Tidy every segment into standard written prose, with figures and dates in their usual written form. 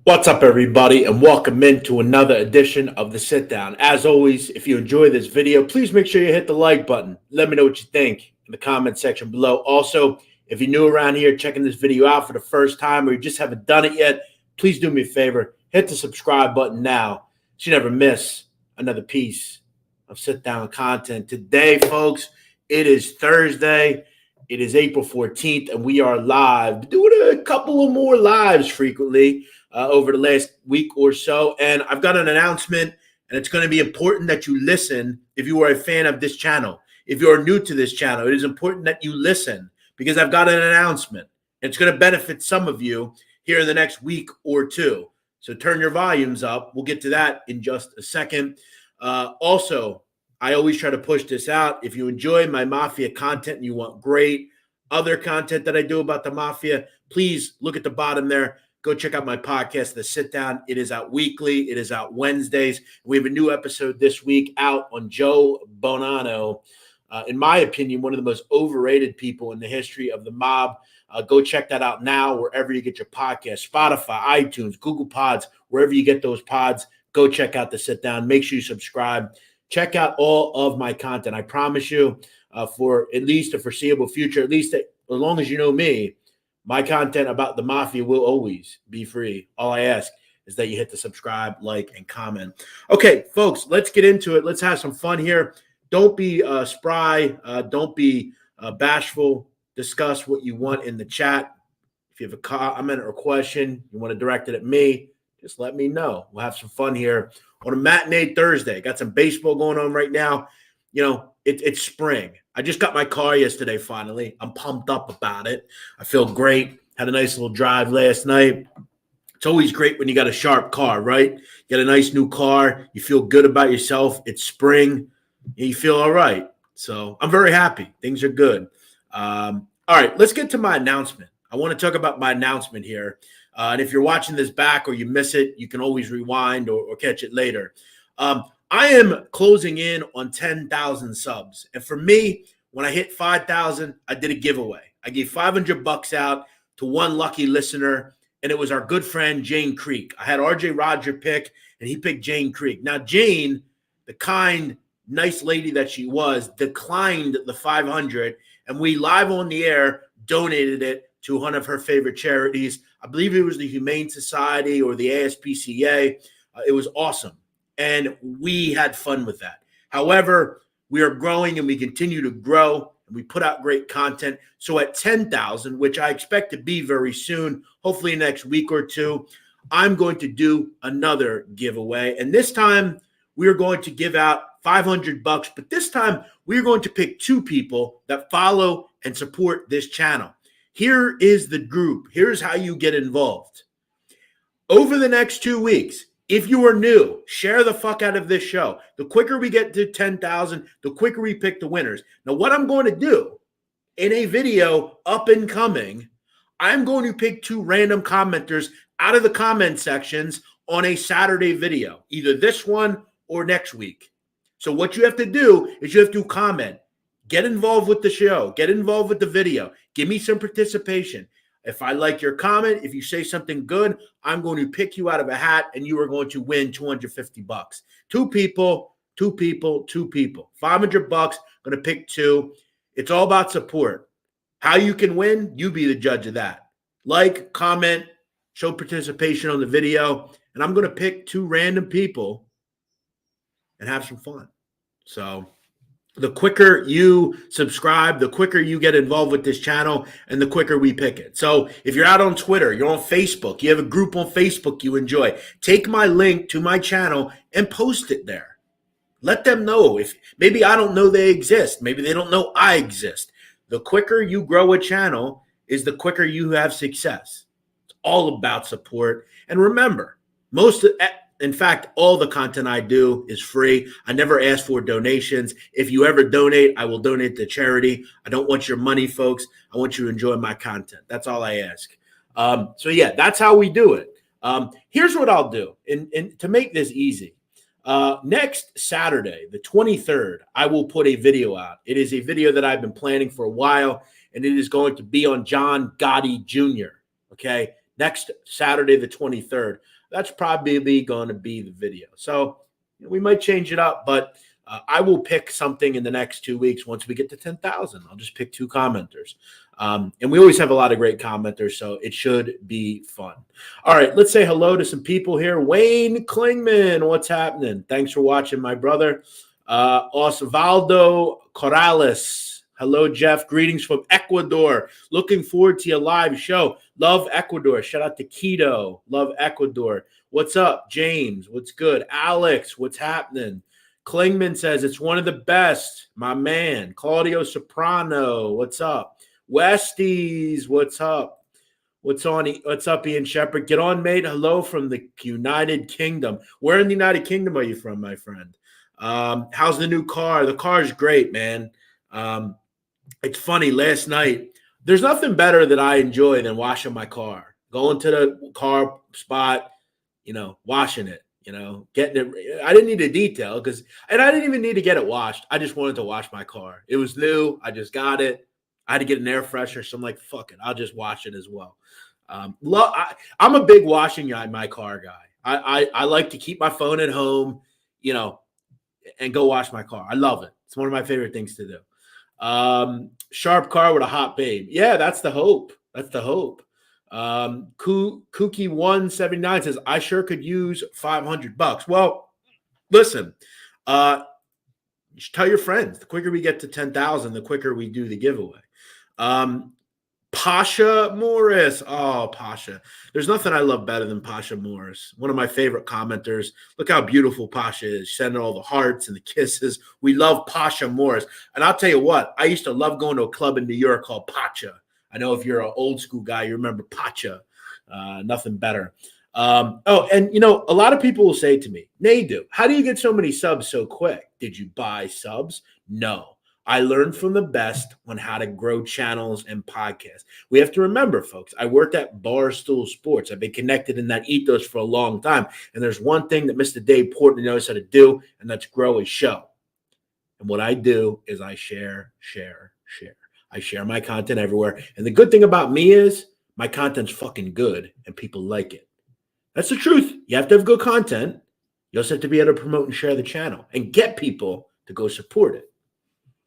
What's up, everybody, and welcome into another edition of The Sit Down. As always, if you enjoy this video, please make sure you hit the like button. Let me know what you think in the comment section below. Also, if you're new around here checking this video out for the first time or you just haven't done it yet, please do me a favor. Hit the subscribe button now so you never miss another piece of sit down content. Today, folks, it is Thursday. It is April 14th, and we are live. Doing a couple of more lives frequently over the last week or so. And I've got an announcement, and it's going to be important that you listen if you are a fan of this channel. If you are new to this channel, it is important that you listen because I've got an announcement. It's going to benefit some of you here in the next week or two. So turn your volumes up. We'll get to that in just a second. Also, I always try to push this out. If you enjoy my Mafia content and you want great other content that I do about the Mafia, please look at the bottom there. Go check out my podcast, The Sit Down. It is out weekly. It is out Wednesdays. We have a new episode this week out on Joe Bonanno. In my opinion, one of the most overrated people in the history of the mob. Go check that out now wherever you get your podcast, Spotify, iTunes, Google Pods, wherever you get those pods. Go check out The Sit Down. Make sure you subscribe. Check out all of my content. I promise you, for at least a foreseeable future, at least as long as you know me, my content about the Mafia will always be free. All I ask is that you hit the subscribe, like, and comment. Okay, folks, let's get into it. Let's have some fun here. Don't be spry. Don't be bashful. Discuss what you want in the chat. If you have a comment or a question, you want to direct it at me, just let me know. We'll have some fun here on a matinee Thursday. Got some baseball going on right now. You know, it's spring. I just got my car yesterday, finally. I'm pumped up about it. I feel great. Had a nice little drive last night. It's always great when you got a sharp car, right? You got a nice new car. You feel good about yourself. It's spring. And you feel all right. So I'm very happy. Things are good. All right, let's get to my announcement. I want to talk about my announcement here. And if you're watching this back or you miss it, you can always rewind or catch it later. I am closing in on 10,000 subs. And for me, when I hit 5,000, I did a giveaway. I gave $500 out to one lucky listener, and it was our good friend, Jane Creek. I had RJ Roger pick, and he picked Jane Creek. Now, Jane, the kind, nice lady that she was, declined the 500, and we live on the air donated it to one of her favorite charities. I believe it was the Humane Society or the ASPCA. It was awesome. And we had fun with that. However, we are growing and we continue to grow and we put out great content. So at 10,000, which I expect to be very soon, hopefully next week or two, I'm going to do another giveaway. And this time we're going to give out $500, but this time we're going to pick two people that follow and support this channel. Here is the group. Here's how you get involved. Over the next 2 weeks, if you are new, share the fuck out of this show. The quicker we get to 10,000, the quicker we pick the winners. Now, what I'm going to do in a video up and coming, I'm going to pick two random commenters out of the comment sections on a Saturday video, either this one or next week. So what you have to do is you have to comment. Get involved with the show. Get involved with the video. Give me some participation. If I like your comment, if you say something good, I'm going to pick you out of a hat and you are going to win $250. Two people. $500, going to pick two. It's all about support. How you can win, you be the judge of that. Like, comment, show participation on the video, and I'm going to pick two random people and have some fun. So the quicker you subscribe, the quicker you get involved with this channel, and the quicker we pick it. So if you're out on Twitter, you're on Facebook, you have a group on Facebook you enjoy, take my link to my channel and post it there. Let them know. If maybe I don't know they exist. Maybe they don't know I exist. The quicker you grow a channel is the quicker you have success. It's all about support. And remember, in fact, all the content I do is free. I never ask for donations. If you ever donate, I will donate to charity. I don't want your money, folks. I want you to enjoy my content. That's all I ask. So yeah, that's how we do it. Here's what I'll do. And to make this easy, next Saturday, the 23rd, I will put a video out. It is a video that I've been planning for a while, and it is going to be on John Gotti Jr. Okay. next Saturday, the 23rd. That's probably going to be the video. So we might change it up, but I will pick something in the next 2 weeks once we get to 10,000. I'll just pick 2 commenters. And we always have a lot of great commenters, so it should be fun. All right, let's say hello to some people here. Wayne Klingman, what's happening? Thanks for watching, my brother. Osvaldo Corrales. Hello, Jeff. Greetings from Ecuador. Looking forward to your live show. Love Ecuador. Shout out to Keto. Love Ecuador. What's up, James? What's good? Alex, what's happening? Klingman says it's one of the best. My man. Claudio Soprano, what's up? Westies, what's up? What's up, Ian Shepard? Get on, mate. Hello from the United Kingdom. Where in the United Kingdom are you from, my friend? How's the new car? The car's great, man. It's funny, last night, there's nothing better that I enjoy than washing my car. Going to the car spot, washing it, getting it. I didn't need a detail and I didn't even need to get it washed. I just wanted to wash my car. It was new. I just got it. I had to get an air freshener, so I'm like, fuck it. I'll just wash it as well. I'm a big washing my car guy. I like to keep my phone at home, and go wash my car. I love it. It's one of my favorite things to do. Sharp car with a hot babe. Yeah, that's the hope. That's the hope. Kookie 179 says, I sure could use $500. Well, listen, tell your friends. The quicker we get to 10,000, the quicker we do the giveaway. Pasha Morris. Oh, Pasha. There's nothing I love better than Pasha Morris. One of my favorite commenters. Look how beautiful Pasha is. Sending all the hearts and the kisses. We love Pasha Morris. And I'll tell you what, I used to love going to a club in New York called Pacha. I know if you're an old school guy, you remember Pacha. Nothing better. And a lot of people will say to me, Nadu, how do you get so many subs so quick? Did you buy subs? No. I learned from the best on how to grow channels and podcasts. We have to remember, folks, I worked at Barstool Sports. I've been connected in that ethos for a long time. And there's one thing that Mr. Dave Portnoy knows how to do, and that's grow a show. And what I do is I share. I share my content everywhere. And the good thing about me is my content's fucking good and people like it. That's the truth. You have to have good content. You also have to be able to promote and share the channel and get people to go support it.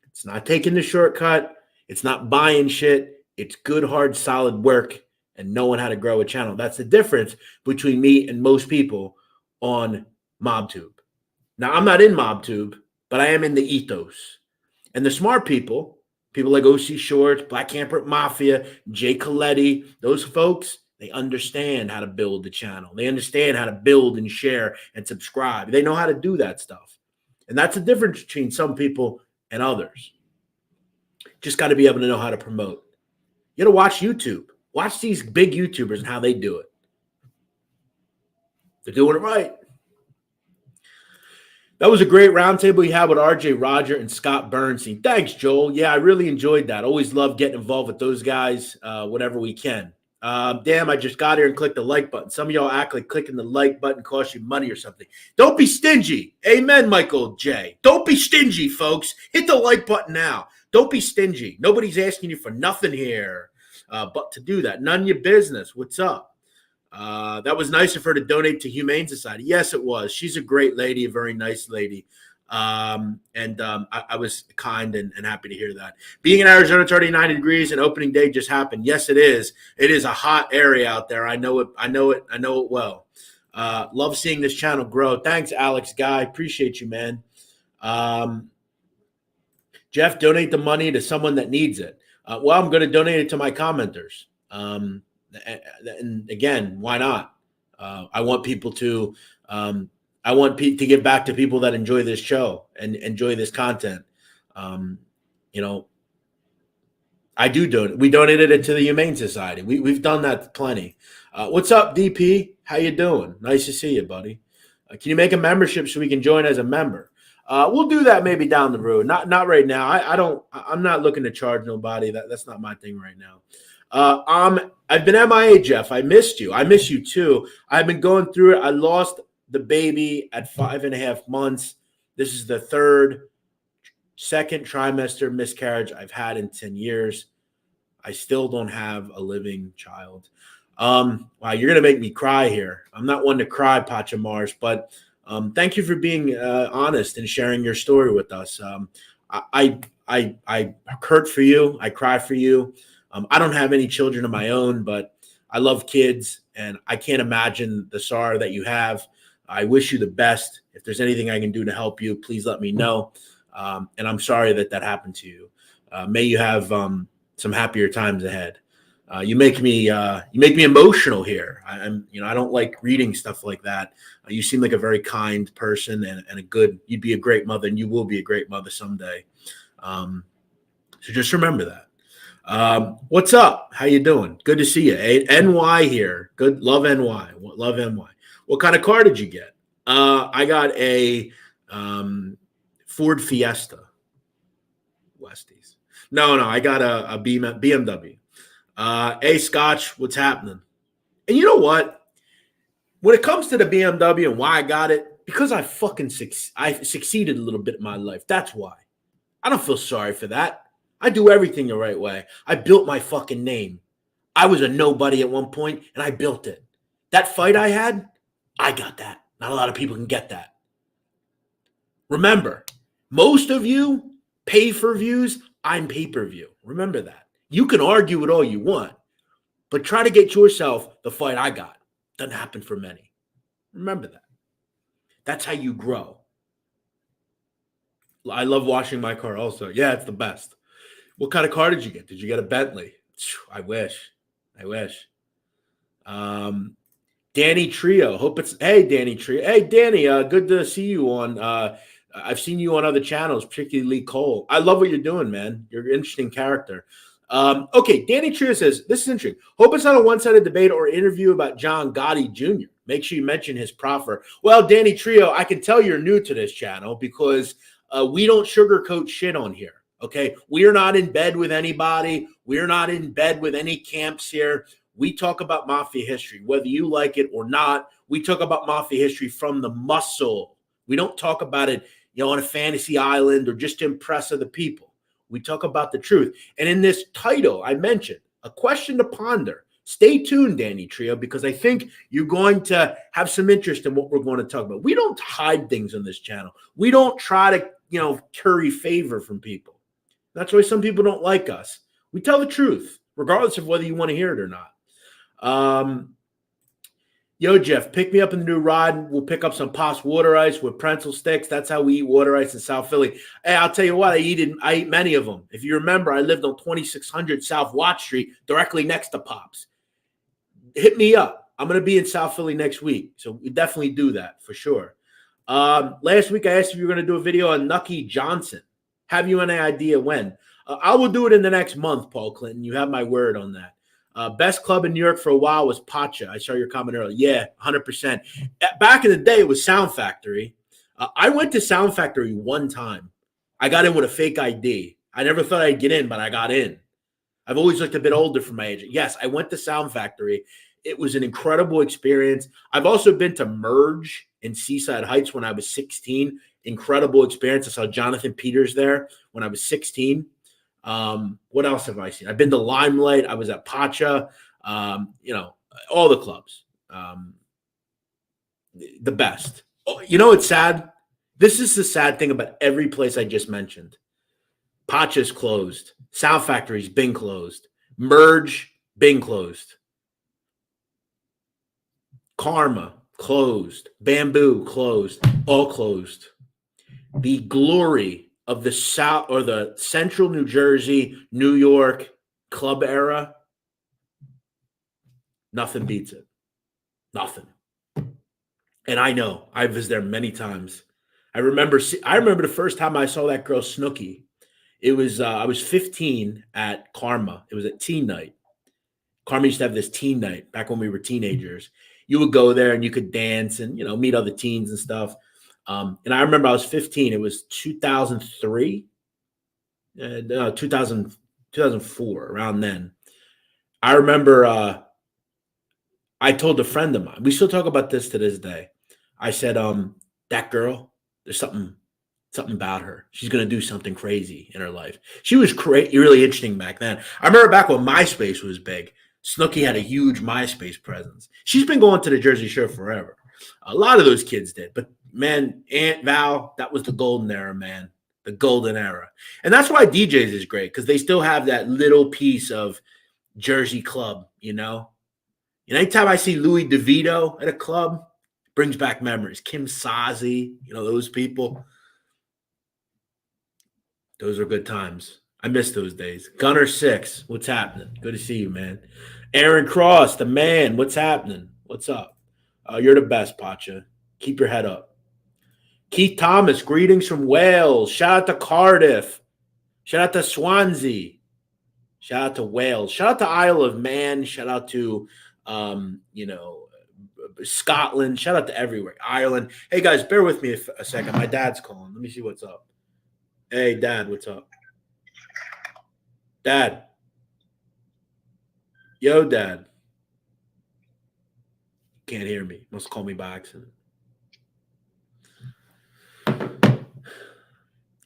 It's not taking the shortcut. It's not buying shit. It's good, hard, solid work and knowing how to grow a channel. That's the difference between me and most people on MobTube. Now, I'm not in MobTube, but I am in the ethos. And the smart people like OC Shorts, Black Camper Mafia, Jay Coletti, those folks, they understand how to build the channel. They understand how to build and share and subscribe. They know how to do that stuff. And that's the difference between some people and others. Just got to be able to know how to promote. You got to watch YouTube. Watch these big YouTubers and how they do it. They're doing it right. That was a great roundtable you had with RJ Roger and Scott Bernstein. Thanks, Joel. Yeah, I really enjoyed that. Always love getting involved with those guys whenever we can. Damn, I just got here and clicked the like button. Some of y'all act like clicking the like button costs you money or something. Don't be stingy. Amen, Michael J. Don't be stingy, folks. Hit the like button now. Don't be stingy. Nobody's asking you for nothing here but to do that. None of your business. What's up? That was nice of her to donate to Humane Society. Yes, it was. She's a great lady, a very nice lady. I was kind and happy to hear that. Being in Arizona, it's already 90 degrees and opening day just happened. Yes, it is. It is a hot area out there. I know it well. Love seeing this channel grow. Thanks, Alex Guy. Appreciate you, man. Jeff, donate the money to someone that needs it. Well, I'm going to donate it to my commenters. And again, why not? I want people to to give back to people that enjoy this show and enjoy this content. I do donate. We donated it to the Humane Society. We've done that plenty. What's up, DP? How you doing? Nice to see you, buddy. Can you make a membership so we can join as a member? We'll do that maybe down the road. Not right now. I'm not looking to charge nobody. That's not my thing right now. I've been MIA, Jeff. I missed you. I miss you too. I've been going through it. I lost the baby at 5.5 months. This is the second trimester miscarriage I've had in 10 years. I still don't have a living child. Wow, you're gonna make me cry here. I'm not one to cry, Pachamars, but thank you for being honest and sharing your story with us. I hurt for you. I cry for you. I don't have any children of my own, but I love kids, and I can't imagine the sorrow that you have. I wish you the best. If there's anything I can do to help you, please let me know. And I'm sorry that that happened to you. May you have some happier times ahead. You make me emotional here. I don't like reading stuff like that. You seem like a very kind person and a good. You'd be a great mother, and you will be a great mother someday. Um, so just remember that. What's up? How you doing? Good to see you. NY here. Good. Love NY. Love NY. What kind of car did you get? I got a Ford Fiesta. Westies. No, I got a BMW. Hey, Scotch, what's happening? And you know what? When it comes to the BMW and why I got it, because I succeeded a little bit in my life. That's why. I don't feel sorry for that. I do everything the right way. I built my fucking name. I was a nobody at one point, and I built it. That fight I had, I got that. Not a lot of people can get that. Remember, most of you pay for views. I'm pay-per-view. Remember that. You can argue it all you want, but try to get yourself the fight I got. Doesn't happen for many. Remember that. That's how you grow. I love washing my car also. Yeah, it's the best. What kind of car did you get? Did you get a Bentley? I wish. Danny Trio. Hey, Danny Trio. Hey, Danny, good to see you on I've seen you on other channels, particularly Cole. I love what you're doing, man. You're an interesting character. Okay, Danny Trio says, this is interesting. Hope it's not a one-sided debate or interview about John Gotti Jr. Make sure you mention his proffer. Well, Danny Trio, I can tell you're new to this channel because we don't sugarcoat shit on here, okay? We are not in bed with anybody. We're not in bed with any camps here. We talk about Mafia history, whether you like it or not. We talk about Mafia history from the muscle. We don't talk about it, on a fantasy island or just to impress other people. We talk about the truth. And in this title, I mentioned a question to ponder. Stay tuned, Danny Trio, because I think you're going to have some interest in what we're going to talk about. We don't hide things on this channel. We don't try to, curry favor from people. That's why some people don't like us. We tell the truth, regardless of whether you want to hear it or not. Yo, Jeff, pick me up in the new ride. We'll pick up some Pops water ice with pretzel sticks. That's how we eat water ice in South Philly. Hey, I'll tell you what, I eat many of them. If you remember, I lived on 2600 South Watt Street, directly next to Pops. Hit me up. I'm going to be in South Philly next week, so we definitely do that for sure. Last week, I asked if you were going to do a video on Nucky Johnson. Have you any idea when? I will do it in the next month, Paul Clinton. You have my word on that. Best club in New York for a while was Pacha. I saw your comment earlier. Yeah, 100%. Back in the day, it was Sound Factory. I went to Sound Factory one time. I got in with a fake ID. I never thought I'd get in, but I got in. I've always looked a bit older for my age. Yes, I went to Sound Factory. It was an incredible experience. I've also been to Merge in Seaside Heights when I was 16. Incredible experience. I saw Jonathan Peters there when I was 16. What else have I seen? I've been to Limelight. I was at Pacha. All the clubs. The best. Oh, it's sad. This is the sad thing about every place I just mentioned. Pacha's closed. Sound Factory's been closed. Merge, been closed. Karma, closed. Bamboo, closed. All closed. The glory of the South or the Central New Jersey, New York club era, nothing beats it. Nothing. And I know I was there many times. I remember the first time I saw that girl Snooki. It was I was 15 at Karma. It was at teen night. Karma used to have this teen night back when we were teenagers. You would go there and you could dance and meet other teens and stuff. And I remember I was 15. It was 2003, 2004, around then. I remember I told a friend of mine, we still talk about this to this day. I said, that girl, there's something about her. She's going to do something crazy in her life. She was really interesting back then. I remember back when MySpace was big. Snooki had a huge MySpace presence. She's been going to the Jersey Shore forever. A lot of those kids did. But, man, Aunt Val, that was the golden era, man. The golden era. And that's why DJs is great, because they still have that little piece of Jersey club, you know? And anytime I see Louis DeVito at a club, brings back memories. Kim Sazi, you know, those people. Those are good times. I miss those days. Gunner 6, what's happening? Good to see you, man. Aaron Cross, the man, what's happening? What's up? You're the best, Pacha. Keep your head up. Keith Thomas, greetings from Wales. Shout out to Cardiff. Shout out to Swansea. Shout out to Wales. Shout out to Isle of Man. Shout out to, Scotland. Shout out to everywhere. Ireland. Hey, guys, bear with me a second. My dad's calling. Let me see what's up. Hey, Dad, what's up? Dad. Yo, Dad. Can't hear me. Must call me by accident.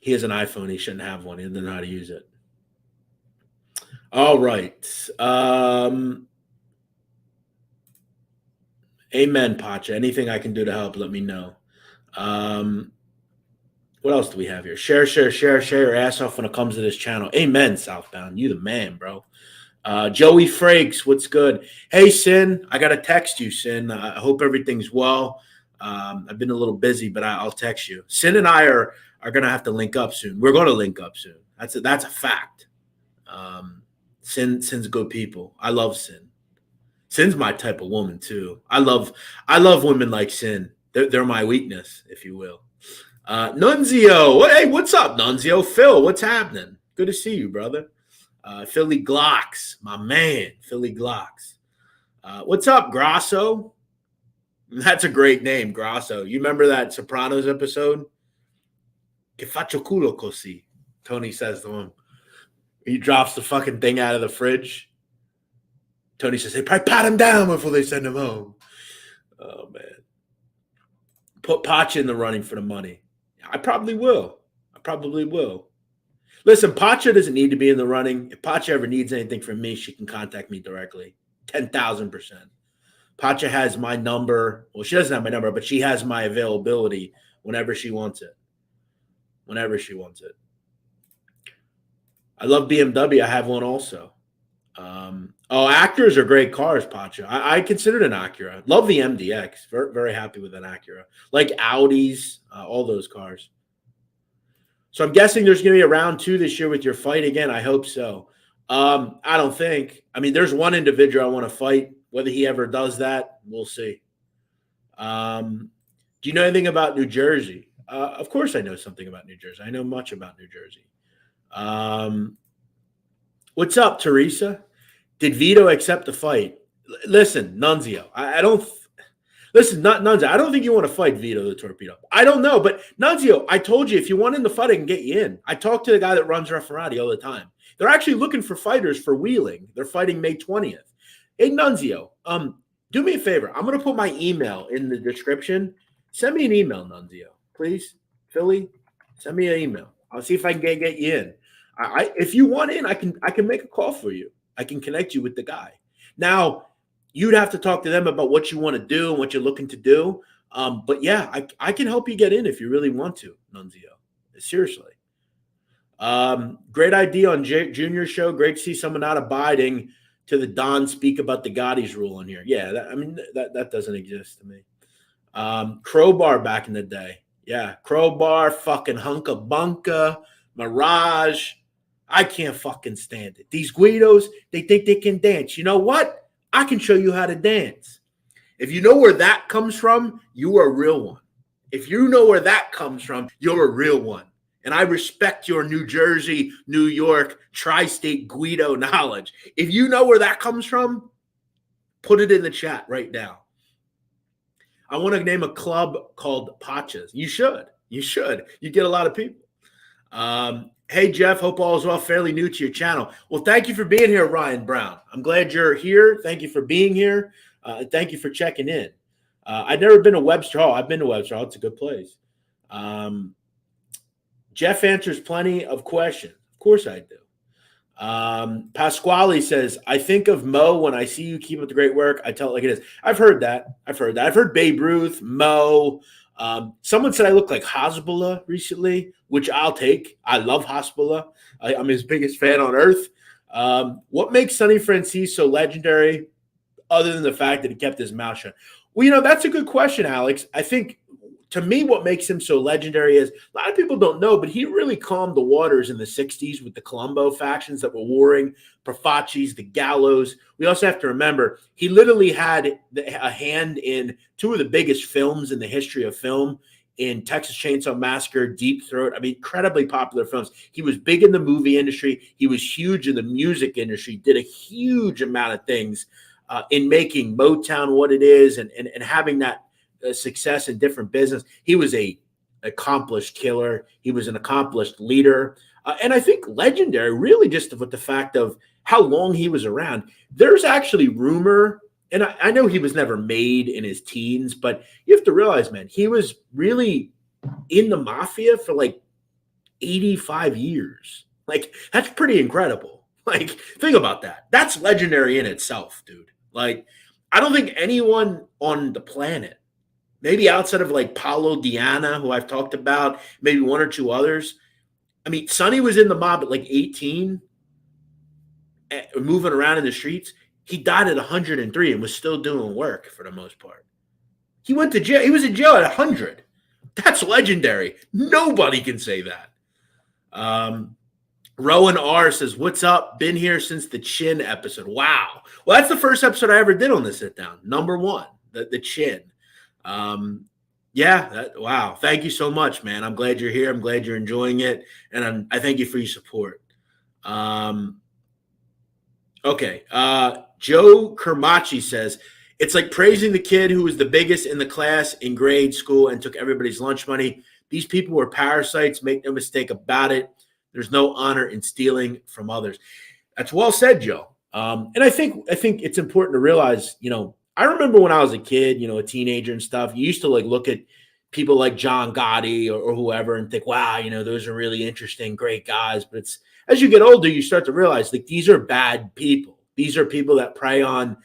He has an iPhone. He shouldn't have one. He doesn't know how to use it. All right. Amen, Pacha. Anything I can do to help, let me know. What else do we have here? Share your ass off when it comes to this channel. Amen, Southbound. You the man, bro. Joey Frakes, what's good? Hey, Sin, I got to text you, Sin. I hope everything's well. I've been a little busy, but I'll text you. Sin and I are going to have to link up soon. We're going to link up soon. That's a fact. Sin's good people. I love Sin. Sin's my type of woman, too. I love women like Sin. They're my weakness, if you will. Nunzio. Hey, what's up, Nunzio? Phil, what's happening? Good to see you, brother. Philly Glocks, my man, Philly Glocks. What's up, Grasso? That's a great name, Grasso. You remember that Sopranos episode? Che faccio culo così, Tony says to him. He drops the fucking thing out of the fridge. Tony says, hey, probably pat him down before they send him home. Oh, man. Put Pacha in the running for the money. I probably will. Listen, Pacha doesn't need to be in the running. If Pacha ever needs anything from me, she can contact me directly. 10,000%. Pacha has my number. Well, she doesn't have my number, but she has my availability whenever she wants it. I love BMW. I have one also. Acuras are great cars, Pacha. I considered an Acura. Love the MDX. Very, very happy with an Acura. Like Audis, all those cars. So I'm guessing there's going to be a round 2 this year with your fight again. I hope so. I don't think. I mean, there's one individual I want to fight. Whether he ever does that, we'll see. Do you know anything about New Jersey? Of course I know something about New Jersey. I know much about New Jersey. What's up, Teresa? Did Vito accept the fight? Listen, Nunzio, I don't listen, not Nunzio. I don't think you want to fight Vito the Torpedo. I don't know, but Nunzio, I told you if you want in the fight, I can get you in. I talk to the guy that runs Referati all the time. They're actually looking for fighters for Wheeling. They're fighting May 20th. Hey, Nunzio, do me a favor. I'm going to put my email in the description. Send me an email, Nunzio, please. Philly, send me an email. I'll see if I can get you in. If you want in, I can make a call for you. I can connect you with the guy. Now, you'd have to talk to them about what you want to do and what you're looking to do. But yeah, I can help you get in if you really want to, Nunzio. Seriously. Great idea on Junior's show. Great to see someone not abiding to the Don speak about the Gotti's rule in here. Yeah, that doesn't exist to me. Crowbar back in the day. Yeah, Crowbar, fucking Hunka Bunka, Mirage. I can't fucking stand it. These Guidos, they think they can dance. You know what? I can show you how to dance. If you know where that comes from, you are a real one. If you know where that comes from, you're a real one. And I respect your New Jersey, New York, tri-state Guido knowledge. If you know where that comes from, put it in the chat right now. I want to name a club called Pachas. You should. You get a lot of people. Hey, Jeff, hope all is well. Fairly new to your channel. Well, thank you for being here, Ryan Brown. I'm glad you're here. Thank you for being here. Thank you for checking in. I've never been to Webster Hall. I've been to Webster Hall. It's a good place. Jeff answers plenty of questions. Of course I do. Pasquale says, I think of Mo when I see you keep up the great work. I tell it like it is. I've heard that. I've heard Babe Ruth, Mo. Someone said I look like Hezbollah recently, which I'll take. I love Hezbollah. I'm his biggest fan on earth. What makes Sonny Francis so legendary, other than the fact that he kept his mouth shut? Well, that's a good question, Alex. I think to me, what makes him so legendary is a lot of people don't know, but he really calmed the waters in the 60s with the Colombo factions that were warring, Profacis, the Gallows. We also have to remember he literally had a hand in two of the biggest films in the history of film, in Texas Chainsaw Massacre, Deep Throat. I mean, incredibly popular films. He was big in the movie industry. He was huge in the music industry, did a huge amount of things in making Motown what it is and having that success in different business. He was a accomplished killer. He was an accomplished leader. And I think legendary, really, just with the fact of how long he was around. There's actually rumor, and I know he was never made in his teens, but you have to realize, man, he was really in the Mafia for like 85 years. Like, that's pretty incredible. Like, think about that. That's legendary in itself, dude. Like, I don't think anyone on the planet, maybe outside of like Paulo Diana, who I've talked about, maybe one or two others. I mean, Sonny was in the mob at like 18, moving around in the streets. He died at 103 and was still doing work for the most part. He went to jail. He was in jail at 100. That's legendary. Nobody can say that. Rowan R says, what's up? Been here since the Chin episode. Wow. Well, that's the first episode I ever did on the sit down. Number one, the Chin. Wow. Thank you so much, man. I'm glad you're here. I'm glad you're enjoying it. And I thank you for your support. Okay. Joe Kermachi says, it's like praising the kid who was the biggest in the class in grade school and took everybody's lunch money. These people were parasites. Make no mistake about it. There's no honor in stealing from others. That's well said, Joe. And I think it's important to realize, I remember when I was a kid, a teenager and stuff, you used to like look at people like John Gotti or whoever and think, wow, those are really interesting, great guys. But it's as you get older, you start to realize like these are bad people. These are people that prey on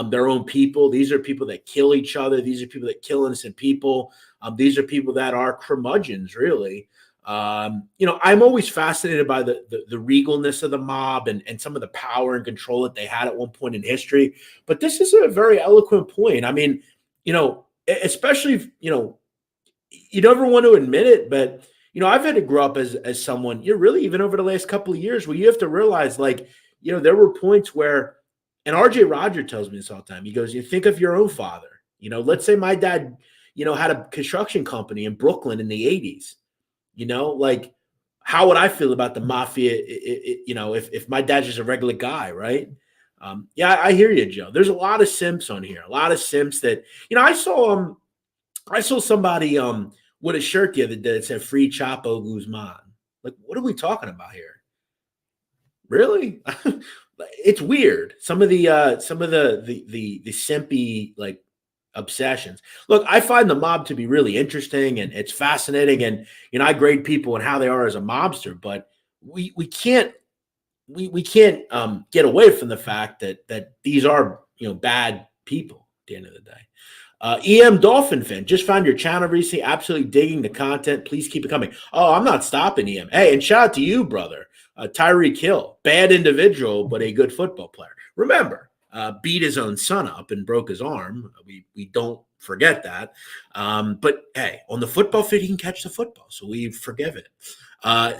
their own people. These are people that kill each other. These are people that kill innocent people. These are people that are curmudgeons, really. I'm always fascinated by the regalness of the mob and some of the power and control that they had at one point in history. But this is a very eloquent point. I mean, especially, you never want to admit it, but, I've had to grow up as someone, really even over the last couple of years where you have to realize like, there were points where, and RJ Roger tells me this all the time. He goes, you think of your own father, let's say my dad, had a construction company in Brooklyn in the 80s. Like how would I feel about the Mafia, if my dad's just a regular guy, right? I hear you, Joe. There's a lot of simps on here, a lot of simps that, I saw somebody with a shirt the other day that said "Free Chapo Guzman." Like, what are we talking about here? Really? It's weird. Some of the simpy like obsessions. Look, I find the mob to be really interesting and it's fascinating. And, I grade people and how they are as a mobster, but we can't get away from the fact that these are, bad people at the end of the day. EM Dolphin fan, just found your channel recently. Absolutely digging the content. Please keep it coming. Oh, I'm not stopping, EM. Hey, and shout out to you, brother. Tyreek Hill, bad individual, but a good football player. Remember, beat his own son up and broke his arm. We don't forget that. But hey, on the football field, he can catch the football, so we forgive it.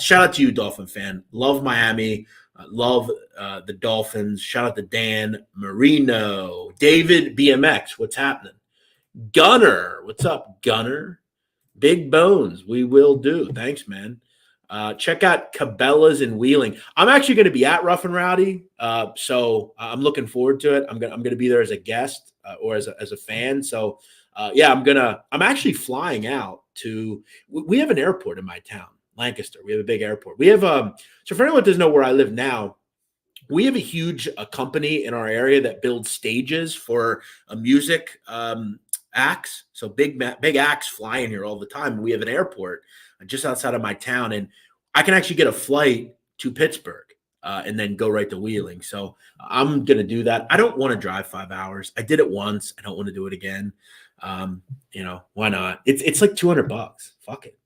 Shout out to you, Dolphin fan. Love Miami. Love the Dolphins. Shout out to Dan Marino. David BMX, what's happening? Gunner, what's up, Gunner? Big Bones, we will do. Thanks, man. Check out Cabela's in Wheeling. I'm actually going to be at Rough and Rowdy, so I'm looking forward to it. I'm going to be there as a guest or as a fan. So I'm actually flying out to. We have an airport in my town, Lancaster. We have a big airport. We have so for anyone that doesn't know where I live now, we have a huge company in our area that builds stages for music acts. So big acts fly in here all the time. We have an airport just outside of my town, and I can actually get a flight to Pittsburgh. and then go right to Wheeling. So I'm going to do that. I don't want to drive 5 hours. I did it once. I don't want to do it again. Why not? It's like $200. Fuck it.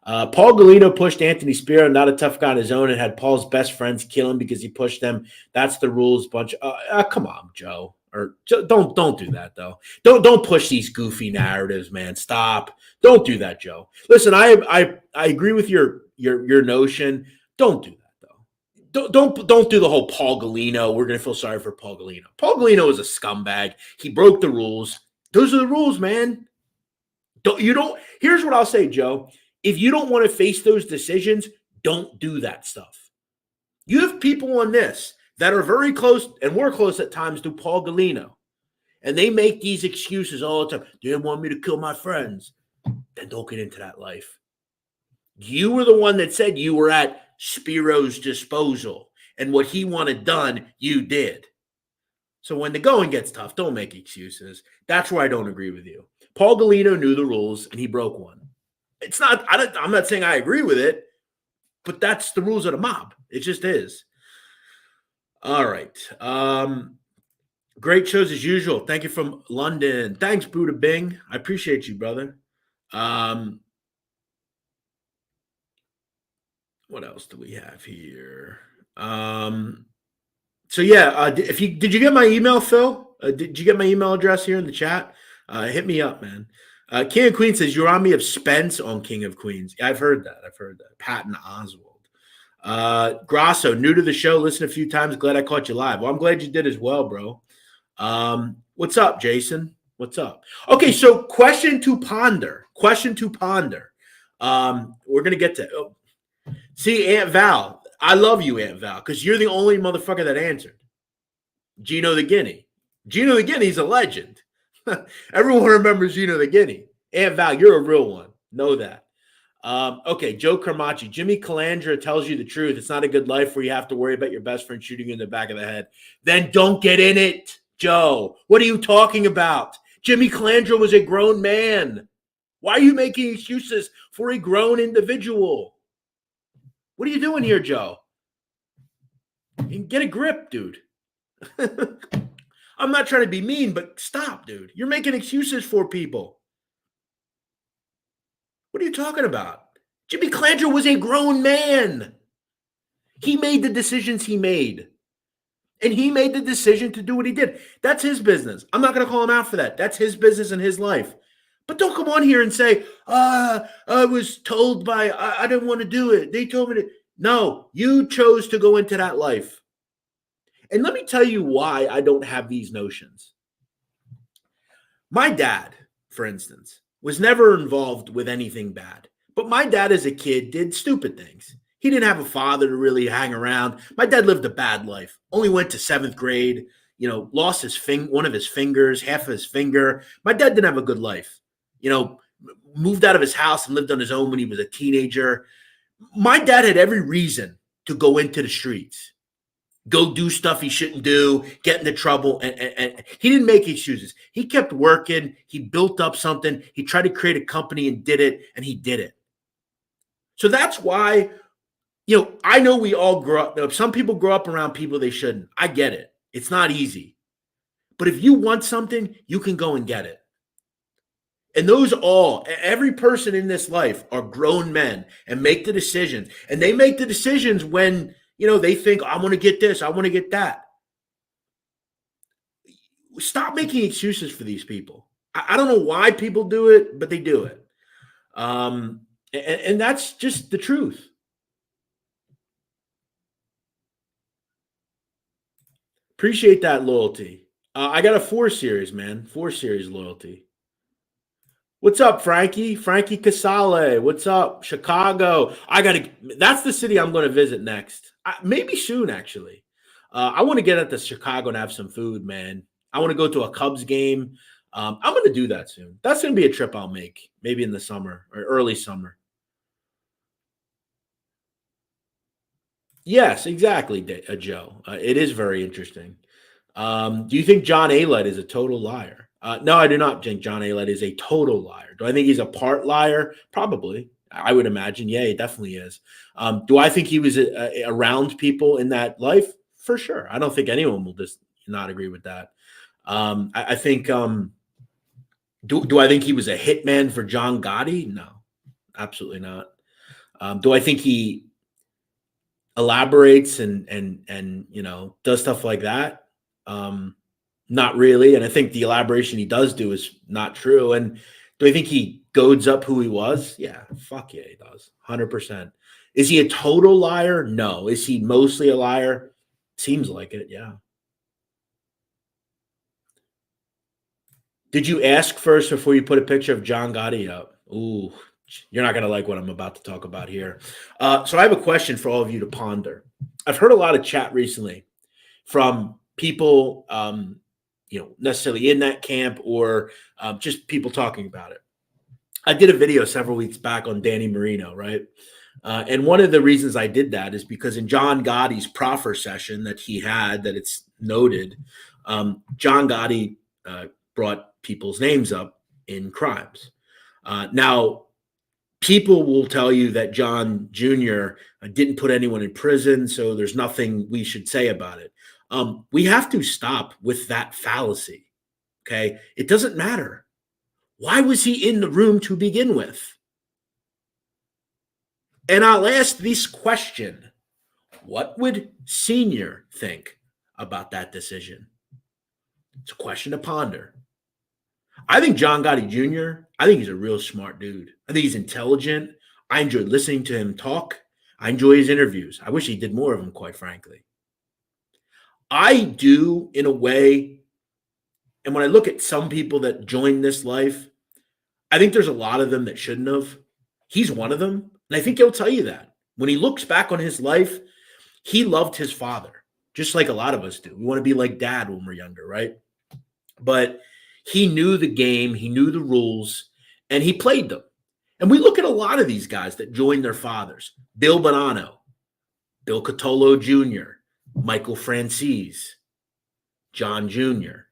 Paul Galino pushed Anthony Spiro, not a tough guy on his own, and had Paul's best friends kill him because he pushed them. That's the rules. Come on, Joe. Or don't do that though. Don't push these goofy narratives, man. Stop. Don't do that, Joe. Listen, I agree with your notion. Don't do that though. Don't do the whole Paul Galino. We're gonna feel sorry for Paul Galino. Paul Galino is a scumbag. He broke the rules. Those are the rules, man. Here's what I'll say, Joe. If you don't want to face those decisions, don't do that stuff. You have people on this that are very close, and we're close at times to Paul Galino, and they make these excuses all the time. They didn't want me to kill my friends. Then don't get into that life. You were the one that said you were at Spiro's disposal, and what he wanted done, you did. So when the going gets tough, don't make excuses. That's where I don't agree with you. Paul Galino knew the rules, and he broke one. I'm not saying I agree with it, but that's the rules of the mob. It just is. All right. Great shows as usual. Thank you from London. Thanks, Buddha Bing. I appreciate you, brother. What else do we have here? Did you get my email, Phil? Did you get my email address here in the chat? Hit me up, man. King of Queens says, you're on me of Spence on King of Queens. Yeah, I've heard that. Patton Oswald. Grasso, new to the show. Listened a few times. Glad I caught you live. Well, I'm glad you did as well, bro. What's up, Jason? What's up? Okay, so question to ponder. We're going to get to see, Aunt Val. I love you, Aunt Val, because you're the only motherfucker that answered. Gino the Guinea. Gino the Guinea's a legend. Everyone remembers Gino the Guinea. Aunt Val, you're a real one. Know that. Okay, Joe Carmacci. Jimmy Calandra tells you the truth. It's not a good life where you have to worry about your best friend shooting you in the back of the head. Then don't get in it, Joe. What are you talking about? Jimmy Calandra was a grown man. Why are you making excuses for a grown individual? What are you doing here, Joe? Get a grip, dude. I'm not trying to be mean, but stop, dude. You're making excuses for people. What are you talking about? Jimmy Calandra was a grown man. He made the decisions he made. And he made the decision to do what he did. That's his business. I'm not going to call him out for that. That's his business and his life. But don't come on here and say, I was told by, I didn't want to do it. They told me to. No, you chose to go into that life. And let me tell you why I don't have these notions. My dad, for instance, was never involved with anything bad. But my dad as a kid did stupid things. He didn't have a father to really hang around. My dad lived a bad life. Only went to 7th grade, lost one of his fingers, half of his finger. My dad didn't have a good life. Moved out of his house and lived on his own when he was a teenager. My dad had every reason to go into the streets. Go do stuff he shouldn't do, get into trouble. And he didn't make excuses. He kept working. He built up something. He tried to create a company and did it, and he did it. So that's why, I know we all grow up. Some people grow up around people they shouldn't. I get it. It's not easy. But if you want something, you can go and get it. And every person in this life are grown men and make the decisions. And they make the decisions when, they think, I want to get this, I want to get that. Stop making excuses for these people. I don't know why people do it, but they do it. And that's just the truth. Appreciate that loyalty. I got a 4 series, man. 4 series loyalty. What's up, Frankie? Frankie Casale. What's up? Chicago. That's the city I'm going to visit next. Maybe soon, actually. I want to get out to Chicago and have some food, man. I want to go to a Cubs game. I'm going to do that soon. That's going to be a trip I'll make, maybe in the summer or early summer. Yes, exactly, Joe. It is very interesting. Do you think John Alite is a total liar? No, I do not think John Alite is a total liar. Do I think he's a part liar? Probably. I would imagine, yeah, he definitely is. Do I think he was around people in that life? For sure. I don't think anyone will just not agree with that. I think. Do I think he was a hitman for John Gotti? No, absolutely not. Do I think he elaborates and does stuff like that? Um, Not really. And I think the elaboration he does do is not true. And do I think he goads up who he was? Yeah, fuck yeah, he does. 100%. Is he a total liar? No. Is he mostly a liar? Seems like it, yeah. Did you ask first before you put a picture of John Gotti up? Ooh, you're not going to like what I'm about to talk about here. So I have a question for all of you to ponder. I've heard a lot of chat recently from people, necessarily in that camp or just people talking about it. I did a video several weeks back on Danny Marino, right? And one of the reasons I did that is because in John Gotti's proffer session that he had, that it's noted, John Gotti brought people's names up in crimes. Now, people will tell you that John Jr. Didn't put anyone in prison, so there's nothing we should say about it. We have to stop with that fallacy. Okay. It doesn't matter. Why was he in the room to begin with? And I'll ask this question: what would Senior think about that decision? It's a question to ponder. I think John Gotti Jr., I think he's a real smart dude. I think he's intelligent. I enjoy listening to him talk. I enjoy his interviews. I wish he did more of them, quite frankly. I do, in a way, and when I look at some people that join this life, I think there's a lot of them that shouldn't have. He's one of them. And I think he'll tell you that. When he looks back on his life, he loved his father, just like a lot of us do. We want to be like dad when we're younger, right? But he knew the game, he knew the rules, and he played them. And we look at a lot of these guys that joined their fathers: Bill Bonanno, Bill Cotolo Jr., Michael Francis, John Jr.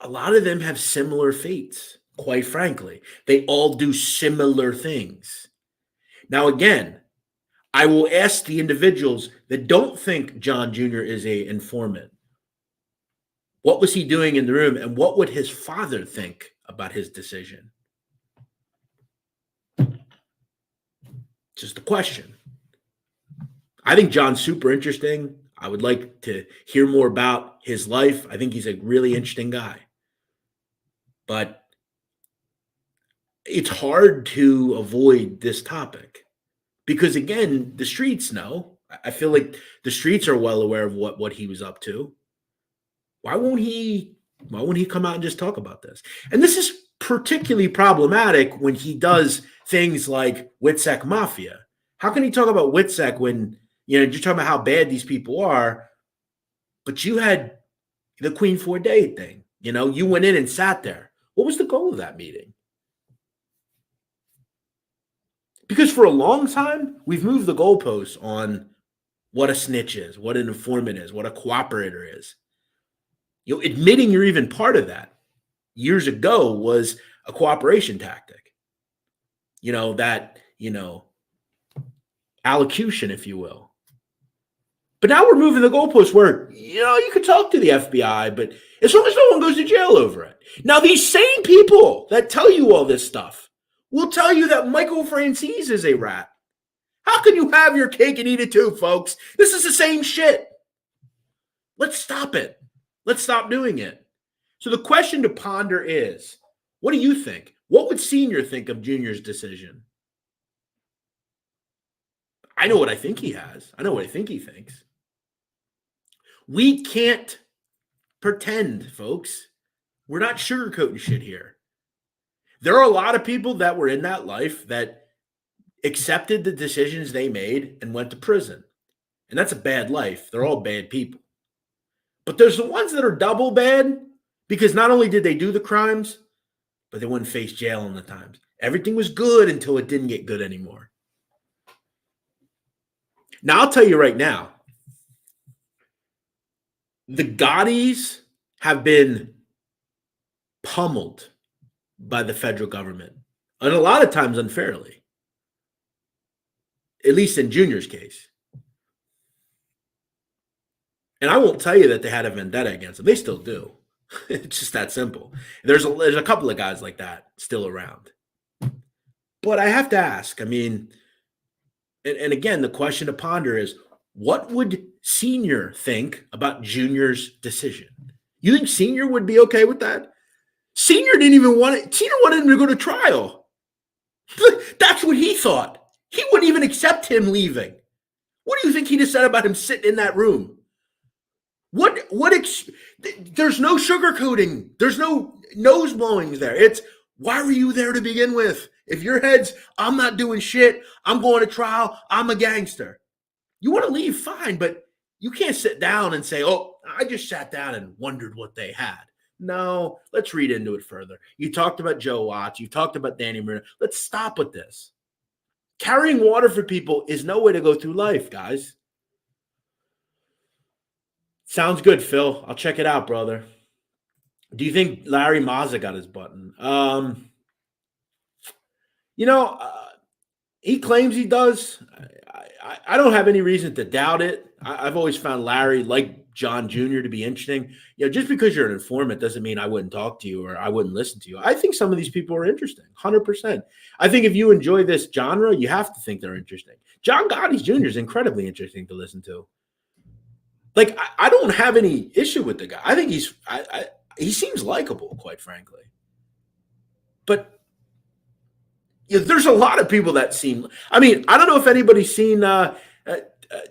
A lot of them have similar fates, quite frankly. They all do similar things. Now, again, I will ask the individuals that don't think John Jr. is a informant, what was he doing in the room, and what would his father think about his decision? Just a question. I think John's super interesting. I would like to hear more about his life. I think he's a really interesting guy. But it's hard to avoid this topic because, again, the streets know. I feel like the streets are well aware of what he was up to. Why won't he come out and just talk about this? And this is particularly problematic when he does things like Witsec Mafia. How can he talk about Witsec when you're talking about how bad these people are, but you had the Queen for a Day thing? You went in and sat there. What was the goal of that meeting? Because for a long time, we've moved the goalposts on what a snitch is, what an informant is, what a cooperator is. Admitting you're even part of that years ago was a cooperation tactic. Allocution, if you will. But now we're moving the goalposts where, you could talk to the FBI, but as long as no one goes to jail over it. Now, these same people that tell you all this stuff will tell you that Michael Francis is a rat. How can you have your cake and eat it too, folks? This is the same shit. Let's stop it. Let's stop doing it. So the question to ponder is, what do you think? What would Senior think of Junior's decision? I know what I think he has. I know what I think he thinks. We can't pretend, folks. We're not sugarcoating shit here. There are a lot of people that were in that life that accepted the decisions they made and went to prison. And that's a bad life. They're all bad people. But there's the ones that are double bad because not only did they do the crimes, but they wouldn't face jail in the times. Everything was good until it didn't get good anymore. Now, I'll tell you right now, the Gottis have been pummeled by the federal government. and a lot of times unfairly, at least in Junior's case. And I won't tell you that they had a vendetta against him. They still do. It's just that simple. There's a couple of guys like that still around. But I have to ask, I mean, and again, the question to ponder is what would Senior think about Junior's decision? You think Senior would be okay with that? Senior didn't even want it. Senior wanted him to go to trial. That's what he thought. He wouldn't even accept him leaving. What do you think he just said about him sitting in that room? There's no sugarcoating. There's no nose blowings there. It's why were you there to begin with? If your head's, I'm not doing shit, I'm going to trial, I'm a gangster. You want to leave, fine, but you can't sit down and say, oh, I just sat down and wondered what they had. No, let's read into it further. You talked about Joe Watts. You talked about Danny Marino. Let's stop with this. Carrying water for people is no way to go through life, guys. Sounds good, Phil. I'll check it out, brother. Do you think Larry Mazza got his button? You know, he claims he does. I don't have any reason to doubt it. I've always found Larry, like John Jr., to be interesting. You know, just because you're an informant doesn't mean I wouldn't talk to you or I wouldn't listen to you. I think some of these people are interesting, 100%. I think if you enjoy this genre, you have to think they're interesting. John Gotti Jr. is incredibly interesting to listen to. Like, I don't have any issue with the guy. I think he seems likable, quite frankly. But yeah, there's a lot of people that seem. I mean, I don't know if anybody's seen Tekashi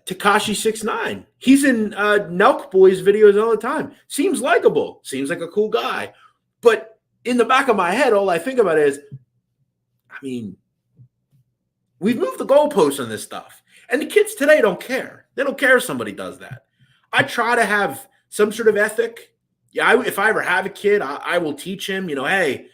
6ix9ine. He's in Nelk Boys videos all the time. Seems likable. Seems like a cool guy. But in the back of my head, all I think about is, I mean, we've moved the goalposts on this stuff. And the kids today don't care. They don't care if somebody does that. I try to have some sort of ethic. Yeah, if I ever have a kid, I will teach him, you know, hey,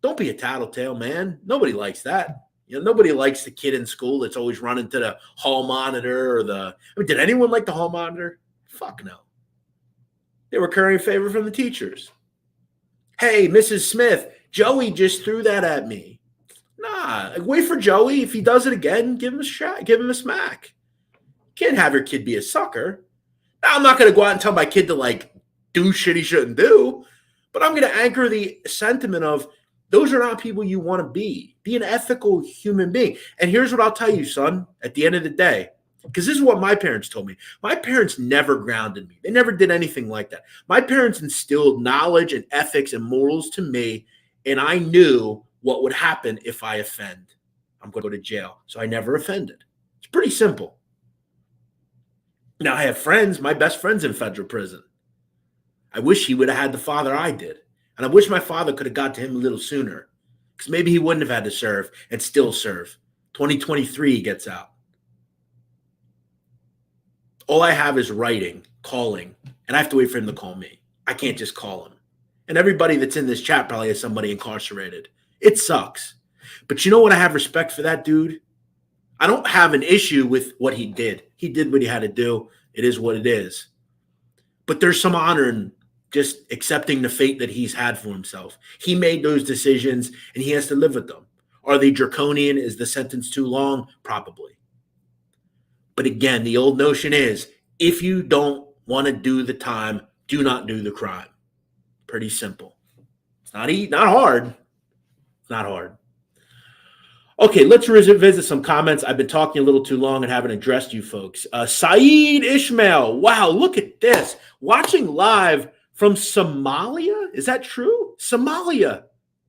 don't be a tattletale, man. Nobody likes that. You know, nobody likes the kid in school that's always running to the hall monitor or I mean, did anyone like the hall monitor? Fuck no. They were currying favor from the teachers. Hey, Mrs. Smith, Joey just threw that at me. Nah, wait for Joey. If he does it again, give him a shot. Give him a smack. You can't have your kid be a sucker. Now, I'm not going to go out and tell my kid to, like, do shit he shouldn't do, but I'm going to anchor the sentiment of those are not people you want to be. Be an ethical human being. And here's what I'll tell you, son, at the end of the day, because this is what my parents told me. My parents never grounded me. They never did anything like that. My parents instilled knowledge and ethics and morals to me, and I knew what would happen if I offend. I'm going to go to jail. So I never offended. It's pretty simple. Now, I have friends, my best friend's in federal prison. I wish he would have had the father I did. And I wish my father could have got to him a little sooner because maybe he wouldn't have had to serve and still serve. 2023, he gets out. All I have is writing, calling, and I have to wait for him to call me. I can't just call him. And everybody that's in this chat probably has somebody incarcerated. It sucks. But you know what? I have respect for that dude. I don't have an issue with what he did. He did what he had to do. It is what it is. But there's some honor in just accepting the fate that he's had for himself. He made those decisions, and he has to live with them. Are they draconian? Is the sentence too long? Probably. But again, the old notion is, if you don't want to do the time, do not do the crime. Pretty simple. It's not hard. It's not hard. Okay, let's revisit some comments. I've been talking a little too long and haven't addressed you folks. Saeed Ishmael. Wow, look at this. Watching live from Somalia. Is that true? Somalia.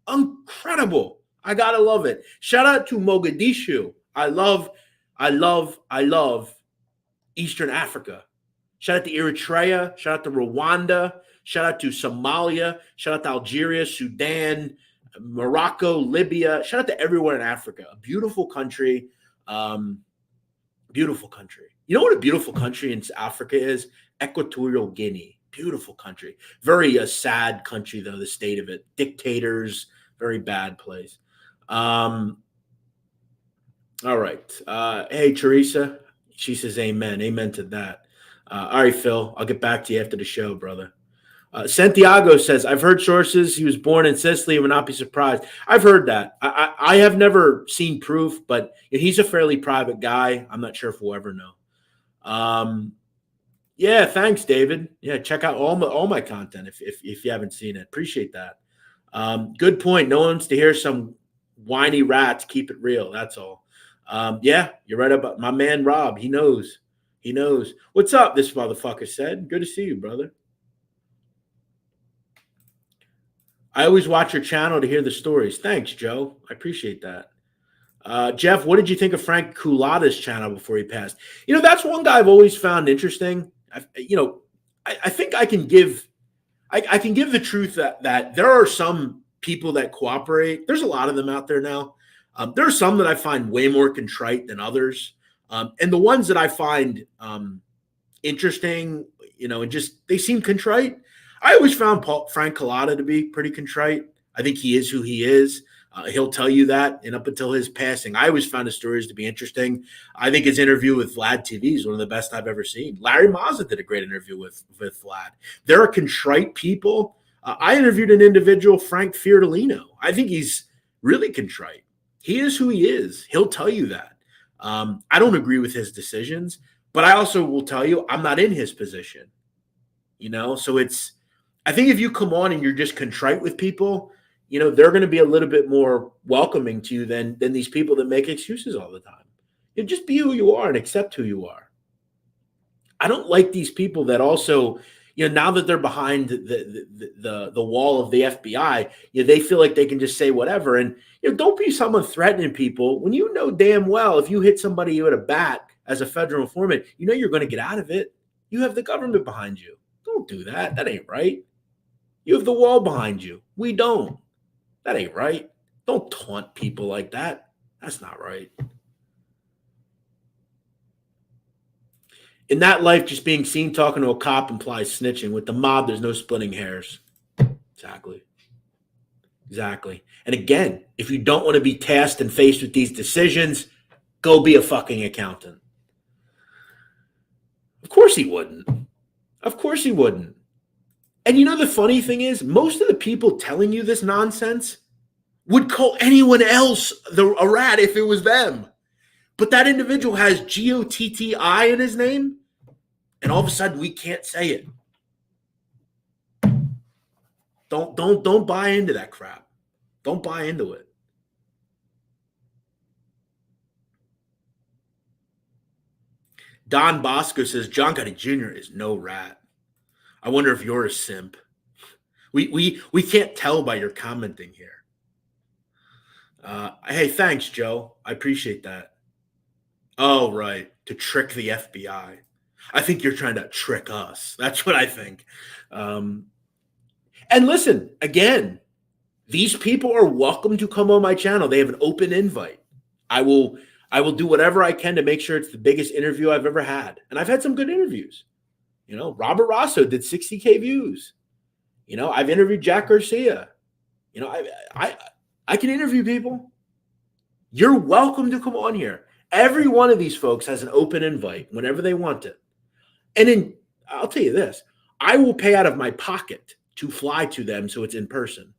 Incredible. I got to love it. Shout out to Mogadishu. I love Eastern Africa. Shout out to Eritrea. Shout out to Rwanda. Shout out to Somalia. Shout out to Algeria, Sudan, Morocco, Libya. Shout out to everywhere in Africa. A beautiful country. Beautiful country. You know what a beautiful country in Africa is? Equatorial Guinea. Beautiful country. Very sad country, though, the state of it. Dictators. Very bad place. All right. Hey, Teresa. She says amen. Amen to that. All right, Phil. I'll get back to you after the show, brother. Santiago says, I've heard sources he was born in Sicily and would not be surprised. I've heard that. I have never seen proof, but he's a fairly private guy. I'm not sure if we'll ever know. Yeah, thanks, David. Yeah, check out all my content if you haven't seen it. Appreciate that. Good point. No one wants to hear some whiny rats. Keep it real. That's all. Yeah, you're right about my man Rob. He knows. He knows. What's up? This motherfucker said. Good to see you, brother. I always watch your channel to hear the stories. Thanks, Joe. I appreciate that. Jeff, what did you think of Frank Culada's channel before he passed? That's one guy I've always found interesting. I think I can give the truth that there are some people that cooperate. There's a lot of them out there now. There are some that I find way more contrite than others. And the ones that I find interesting, and just they seem contrite. I always found Frank Culada to be pretty contrite. I think he is who he is. He'll tell you that. And up until his passing, I always found his stories to be interesting. I think his interview with Vlad TV is one of the best I've ever seen. Larry Mazza did a great interview with Vlad. There are contrite people. I interviewed an individual, Frank Fiordolino. I think he's really contrite. He is who he is. He'll tell you that. I don't agree with his decisions, but I also will tell you I'm not in his position. So I think if you come on and you're just contrite with people, they're going to be a little bit more welcoming to you than these people that make excuses all the time. Just be who you are and accept who you are. I don't like these people that also, now that they're behind the wall of the FBI, they feel like they can just say whatever. And don't be someone threatening people when you know damn well if you hit somebody with a bat as a federal informant, you're going to get out of it. You have the government behind you. Don't do that. That ain't right. You have the wall behind you. We don't. That ain't right. Don't taunt people like that. That's not right. In that life, just being seen talking to a cop implies snitching. With the mob, there's no splitting hairs. Exactly. And again, if you don't want to be tasked and faced with these decisions, go be a fucking accountant. Of course he wouldn't. Of course he wouldn't. And the funny thing is, most of the people telling you this nonsense would call anyone else a rat if it was them. But that individual has GOTTI in his name, and all of a sudden we can't say it. Don't buy into that crap. Don't buy into it. Don Bosco says John Gotti Jr. is no rat. I wonder if you're a simp. We can't tell by your commenting here. Hey, thanks, Joe. I appreciate that. Oh, right. To trick the FBI. I think you're trying to trick us. That's what I think. And listen, again, these people are welcome to come on my channel. They have an open invite. I will do whatever I can to make sure it's the biggest interview I've ever had. And I've had some good interviews. Robert Rosso did 60K views. I've interviewed Jack Garcia. I can interview people. You're welcome to come on here. Every one of these folks has an open invite whenever they want it. And then I'll tell you this, I will pay out of my pocket to fly to them so it's in person.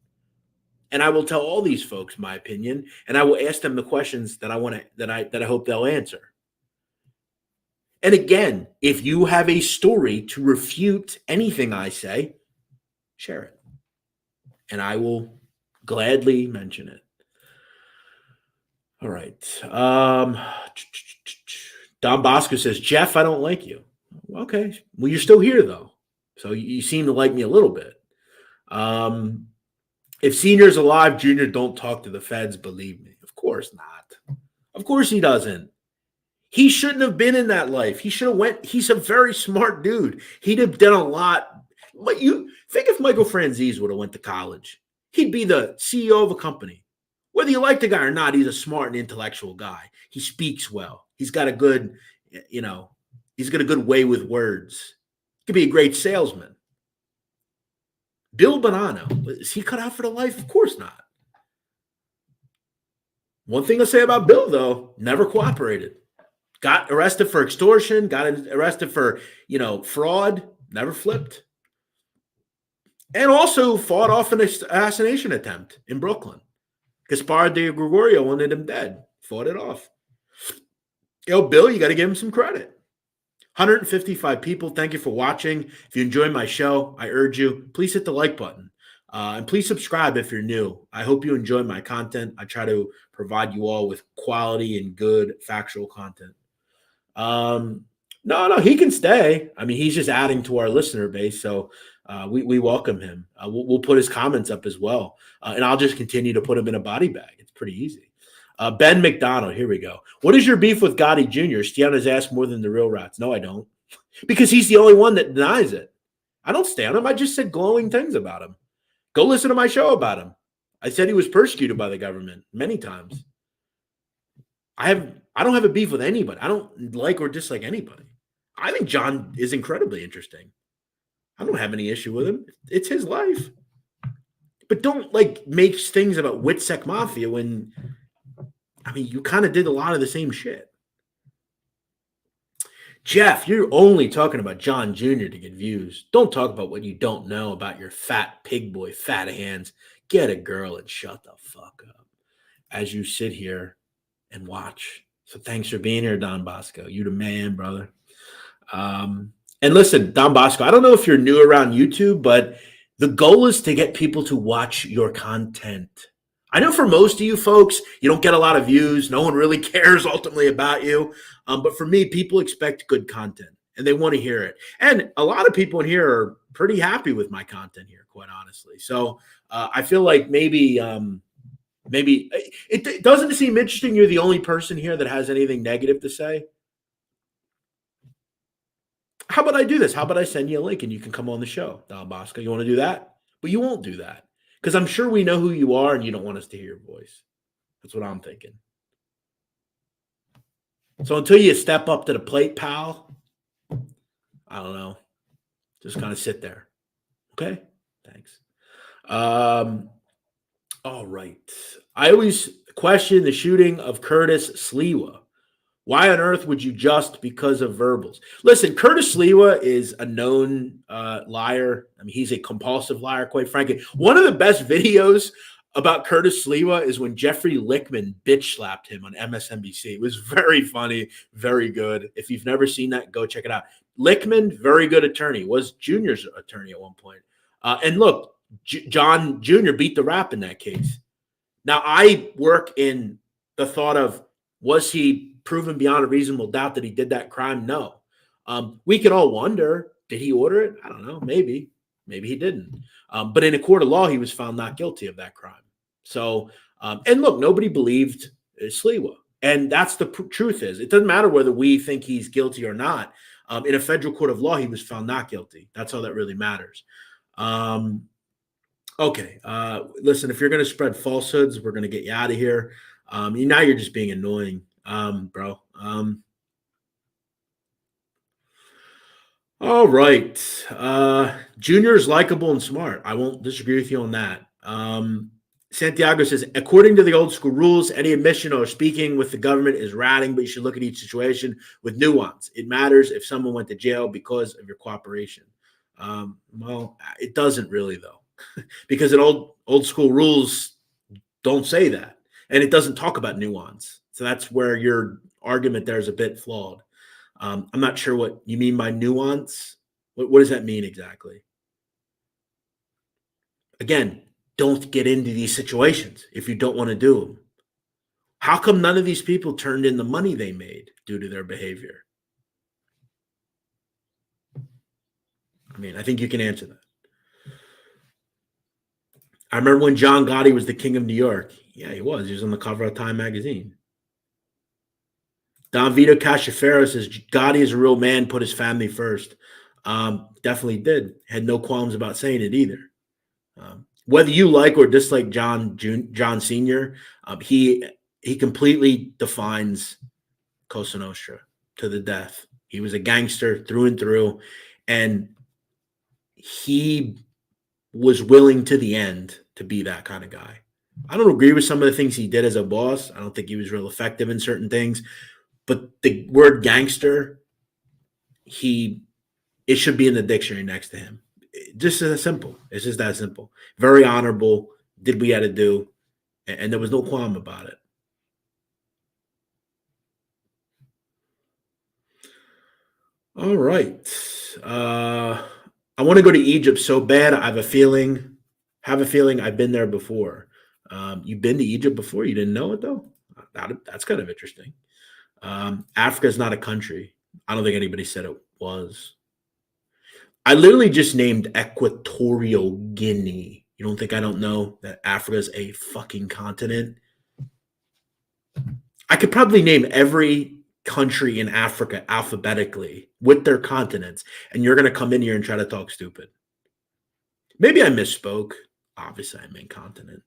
And I will tell all these folks my opinion, and I will ask them the questions that I hope they'll answer. And again, if you have a story to refute anything I say, share it. And I will gladly mention it. All right. Don Bosco says, Jeff, I don't like you. Okay. Well, you're still here, though. So you seem to like me a little bit. If Senior's alive, Junior don't talk to the feds, believe me. Of course not. Of course he doesn't. He shouldn't have been in that life. He should have went. He's a very smart dude. He'd have done a lot. But you think if Michael Franzese would have went to college, he'd be the CEO of a company. Whether you like the guy or not, he's a smart and intellectual guy. He speaks well. He's got a good, he's got a good way with words. He could be a great salesman. Bill Bonanno, is he cut out for the life? Of course not. One thing I'll say about Bill, though, never cooperated. Got arrested for extortion, got arrested for, fraud, never flipped. and also fought off an assassination attempt in Brooklyn. Gaspar de Gregorio wanted him dead, fought it off. Yo, Bill, you got to give him some credit. 155 people. Thank you for watching. If you enjoy my show, I urge you, please hit the like button. And please subscribe if you're new. I hope you enjoy my content. I try to provide you all with quality and good factual content. No, he can stay. I mean, he's just adding to our listener base, so we welcome him. We'll put his comments up as well, and I'll just continue to put him in a body bag. It's pretty easy. Ben McDonald, here we go. What is your beef with Gotti Jr.? Stay on his ass more than the real rats. No, I don't, because he's the only one that denies it. I don't stay on him. I just said glowing things about him. Go listen to my show about him. I said he was persecuted by the government many times. I don't have a beef with anybody. I don't like or dislike anybody. I think John is incredibly interesting. I don't have any issue with him. It's his life. But don't make things about Witsec Mafia when, I mean, you kind of did a lot of the same shit. Jeff, you're only talking about John Jr. to get views. Don't talk about what you don't know about your fat pig boy, fat hands. Get a girl and shut the fuck up as you sit here and watch. So thanks for being here, Don Bosco. You the man, brother. And listen, Don Bosco, I don't know if you're new around YouTube, but the goal is to get people to watch your content. I know for most of you folks, you don't get a lot of views. No one really cares ultimately about you. But for me, people expect good content and they want to hear it. And a lot of people in here are pretty happy with my content here, quite honestly. So I feel like maybe it doesn't seem interesting. You're the only person here that has anything negative to say. How about I do this? How about I send you a link and you can come on the show, Don Bosco? You want to do that? But you won't do that because I'm sure we know who you are and you don't want us to hear your voice. That's what I'm thinking. So until you step up to the plate, pal, I don't know. Just kind of sit there. Okay? Thanks. All right. I always question the shooting of Curtis Sliwa. Why on earth would you just because of verbals? Listen, Curtis Sliwa is a known liar. I mean, he's a compulsive liar, quite frankly. One of the best videos about Curtis Sliwa is when Jeffrey Lichtman bitch slapped him on MSNBC. It was very funny, very good. If you've never seen that, go check it out. Lichtman, very good attorney, was Junior's attorney at one point. And look, John Jr. beat the rap in that case. Now, I work in the thought of, was he proven beyond a reasonable doubt that he did that crime? No. We can all wonder, did he order it? I don't know. Maybe he didn't. But in a court of law, he was found not guilty of that crime. So, and look, nobody believed Sliwa. And that's the truth is. It doesn't matter whether we think he's guilty or not. In a federal court of law, he was found not guilty. That's all that really matters. Okay. Listen, if you're going to spread falsehoods, we're going to get you out of here. Now you're just being annoying, bro. All right. Junior is likable and smart. I won't disagree with you on that. Santiago says, according to the old school rules, any admission or speaking with the government is ratting, but you should look at each situation with nuance. It matters if someone went to jail because of your cooperation. Well, it doesn't really, though, because old school rules don't say that. And it doesn't talk about nuance. So that's where your argument there is a bit flawed. I'm not sure what you mean by nuance. What does that mean exactly? Again, don't get into these situations if you don't want to do them. How come none of these people turned in the money they made due to their behavior? I mean, I think you can answer that. I remember when John Gotti was the king of New York. Yeah, he was. He was on the cover of Time magazine. Don Vito Cacciafero says, Gotti is a real man, put his family first. Definitely did. Had no qualms about saying it either. Whether you like or dislike John Sr., he completely defines Cosa Nostra to the death. He was a gangster through and through, and he was willing to the end to be that kind of guy. I don't agree with some of the things he did as a boss. I don't think he was real effective in certain things. But the word gangster, it should be in the dictionary next to him. Just as simple. It's just that simple. Very honorable. Did what we had to do, and there was no qualm about it. All right. Uh, I want to go to Egypt so bad. I have a feeling I've been there before. You've been to Egypt before? You didn't know it though? That's kind of interesting. Africa is not a country. I don't think anybody said it was. I literally just named Equatorial Guinea. You don't think I don't know that Africa is a fucking continent? I could probably name every country in Africa alphabetically with their continents, and you're going to come in here and try to talk stupid. Maybe I misspoke. Obviously, I meant continent.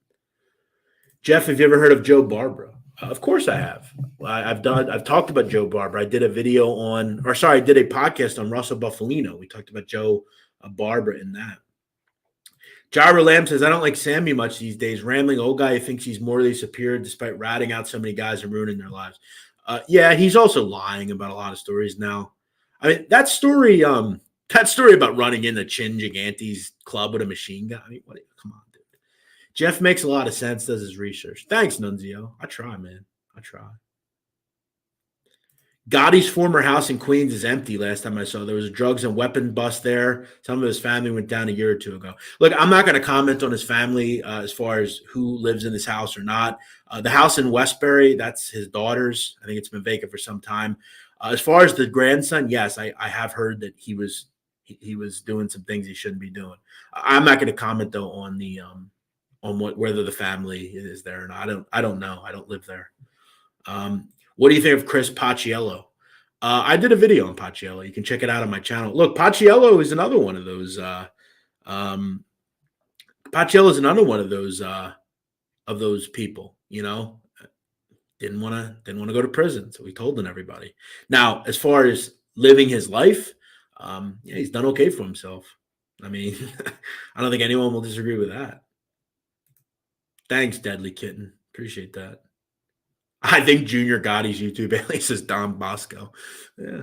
Jeff, have you ever heard of Joe Barbara? Of course I have. I've talked about Joe Barbara. I did a video on, or sorry, I did a podcast on Russell Buffalino. We talked about Joe Barbara in that. Jira Lamb says, I don't like Sammy much these days. Rambling old guy who thinks he's morally superior despite ratting out so many guys and ruining their lives. Yeah, he's also lying about a lot of stories now. I mean, that story about running into Chin Gigante's club with a machine gun. I mean, come on, dude. Jeff makes a lot of sense, does his research. Thanks, Nunzio. I try, man. I try. Gotti's former house in Queens is empty last time I saw. There was a drugs and weapon bust there. Some of his family went down a year or two ago. Look, I'm not going to comment on his family as far as who lives in this house or not. The house in Westbury, that's his daughter's. I think it's been vacant for some time. As far as the grandson, yes, I have heard that he was doing some things he shouldn't be doing. I'm not going to comment though on the on whether the family is there or not. I don't know. I don't live there. What do you think of Chris Paciello? I did a video on Paciello. You can check it out on my channel. Look, Paciello is another one of those. Paciello is another one of those people. You know, didn't want to go to prison, so he told on everybody. Now, as far as living his life, yeah, he's done okay for himself. I mean, I don't think anyone will disagree with that. Thanks, Deadly Kitten. Appreciate that. I think Junior Gotti's YouTube alias is Don Bosco. Yeah.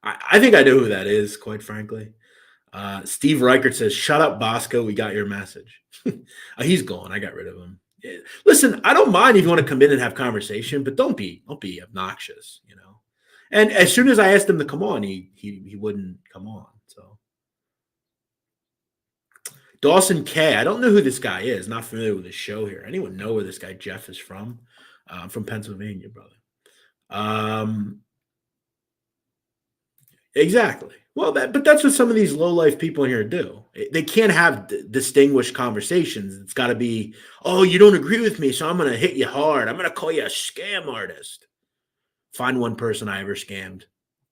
I think I know who that is, quite frankly. Steve Reichert says, shut up, Bosco. We got your message. He's gone. I got rid of him. Yeah. Listen, I don't mind if you want to come in and have conversation, but don't be obnoxious, you know. And as soon as I asked him to come on, he wouldn't come on. So Dawson K. I don't know who this guy is. Not familiar with the show here. Anyone know where this guy Jeff is from? From Pennsylvania, brother. Exactly. Well, but that's what some of these low life people in here do. They can't have distinguished conversations. It's got to be, oh, you don't agree with me, so I'm going to hit you hard. I'm going to call you a scam artist. Find one person I ever scammed,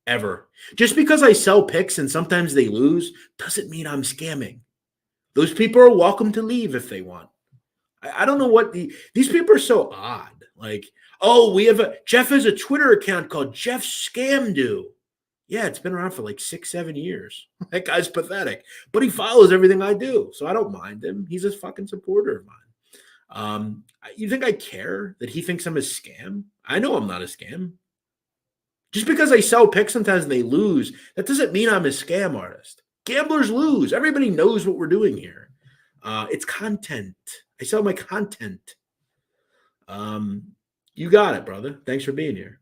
ever. Just because I sell picks and sometimes they lose doesn't mean I'm scamming. Those people are welcome to leave if they want. I don't know what these people are so odd. Like, oh, Jeff has a Twitter account called Jeff Scamdo. Yeah, it's been around for like 6-7 years. That guy's pathetic, but he follows everything I do, so I don't mind him. He's a fucking supporter of mine. You think I care that he thinks I'm a scam? I know I'm not a scam. Just because I sell picks sometimes and they lose, that doesn't mean I'm a scam artist. Gamblers lose. Everybody knows what we're doing here. It's content. I sell my content. You got it, brother. Thanks for being here.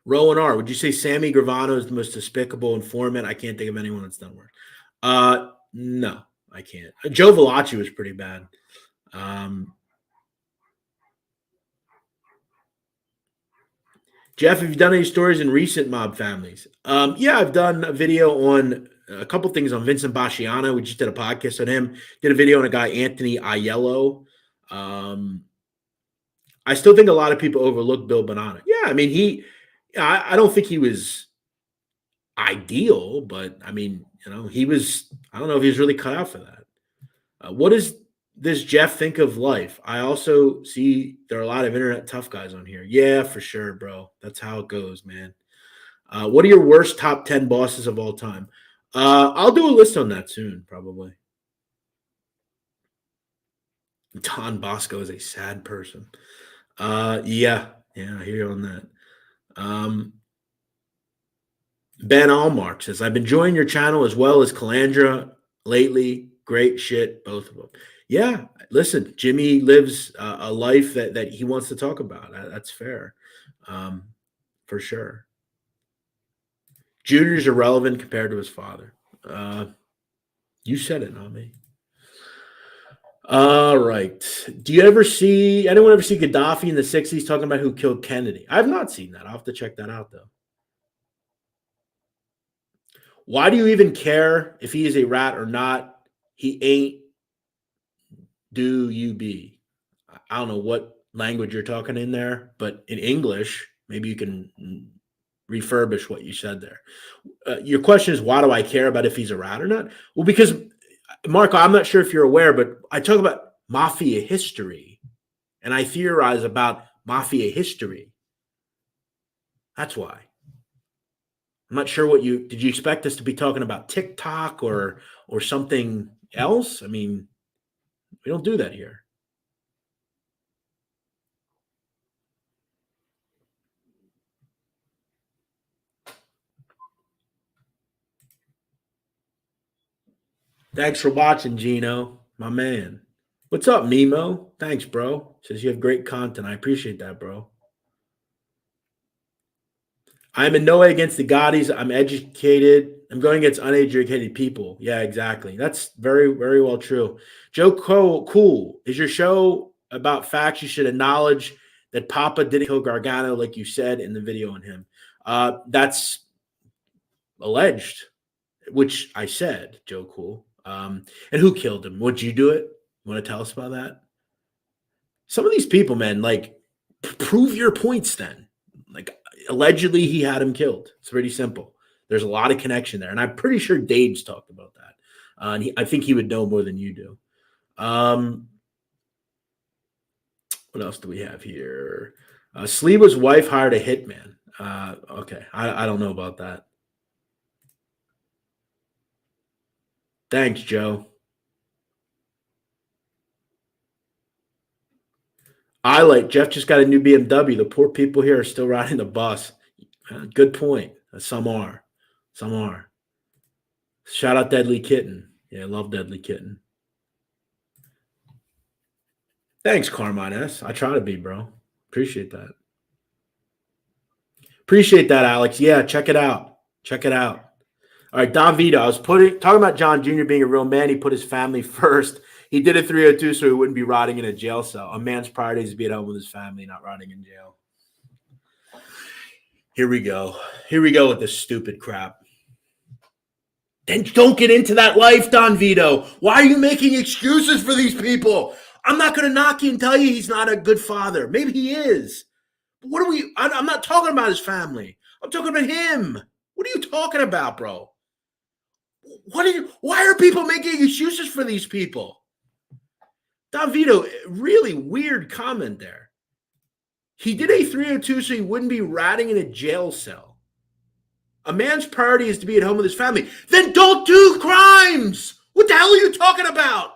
Rowan R. Would you say Sammy Gravano is the most despicable informant? I can't think of anyone that's done work. No, I can't. Joe Velacci was pretty bad. Jeff, have you done any stories in recent mob families? Yeah, I've done a video on a couple things on Vincent Basciano. We just did a podcast on him. Did a video on a guy, Anthony Aiello. I still think a lot of people overlook Bill Bonanno. Yeah, I mean, I don't think he was ideal, but I mean, you know, I don't know if he was really cut out for that. What does this Jeff think of life? I also see there are a lot of internet tough guys on here. Yeah, for sure, bro. That's how it goes, man. What are your worst top 10 bosses of all time? I'll do a list on that soon, probably. Don Bosco is a sad person. Yeah, I hear you on that. Ben Allmark says, I've been enjoying your channel as well as Calandra lately. Great shit, both of them. Yeah, listen, Jimmy lives a life that he wants to talk about. That's fair, um, for sure. Junior's irrelevant compared to his father. You said it, not me. All right. Do you ever see anyone ever see Gaddafi in the 60s talking about who killed Kennedy? I've not seen that. I'll have to check that out though. Why do you even care if he is a rat or not? He ain't do you be. I don't know what language you're talking in there, but in English, maybe you can refurbish what you said there. Your question is, why do I care about if he's a rat or not? Well, because, Marco, I'm not sure if you're aware, but I talk about mafia history and I theorize about mafia history. That's why. I'm not sure what you did. You expect us to be talking about TikTok or something else? I mean, we don't do that here. Thanks for watching, Gino, my man. What's up, Nemo? Thanks, bro. Says you have great content. I appreciate that, bro. I'm in no way against the Gaudis. I'm educated. I'm going against uneducated people. Yeah, exactly. That's very, very well true. Joe Cool. Is your show about facts? You should acknowledge that Papa didn't kill Gargano, like you said in the video on him. That's alleged, which I said, Joe Cool. And who killed him? Would you do it? You want to tell us about that? Some of these people, man, like prove your points then. Like allegedly he had him killed. It's pretty simple. There's a lot of connection there. And I'm pretty sure Dave's talked about that. And I think he would know more than you do. What else do we have here? Sleeba's wife hired a hitman. Okay. I don't know about that. Thanks, Joe. I like Jeff just got a new BMW. The poor people here are still riding the bus. Good point. Some are. Some are. Shout out Deadly Kitten. Yeah, I love Deadly Kitten. Thanks, Carmine S. I try to be, bro. Appreciate that. Appreciate that, Alex. Yeah, check it out. Check it out. All right, Don Vito. I was talking about John Jr. being a real man. He put his family first. He did a 302 so he wouldn't be rotting in a jail cell. A man's priority is to be at home with his family, not rotting in jail. Here we go. Here we go with this stupid crap. Then don't get into that life, Don Vito. Why are you making excuses for these people? I'm not going to knock you and tell you he's not a good father. Maybe he is. But what are we? I'm not talking about his family. I'm talking about him. What are you talking about, bro? Why are people making excuses for these people? Don Vito, really weird comment there. He did a 302 so he wouldn't be ratting in a jail cell. A man's priority is to be at home with his family. Then don't do crimes. What the hell are you talking about?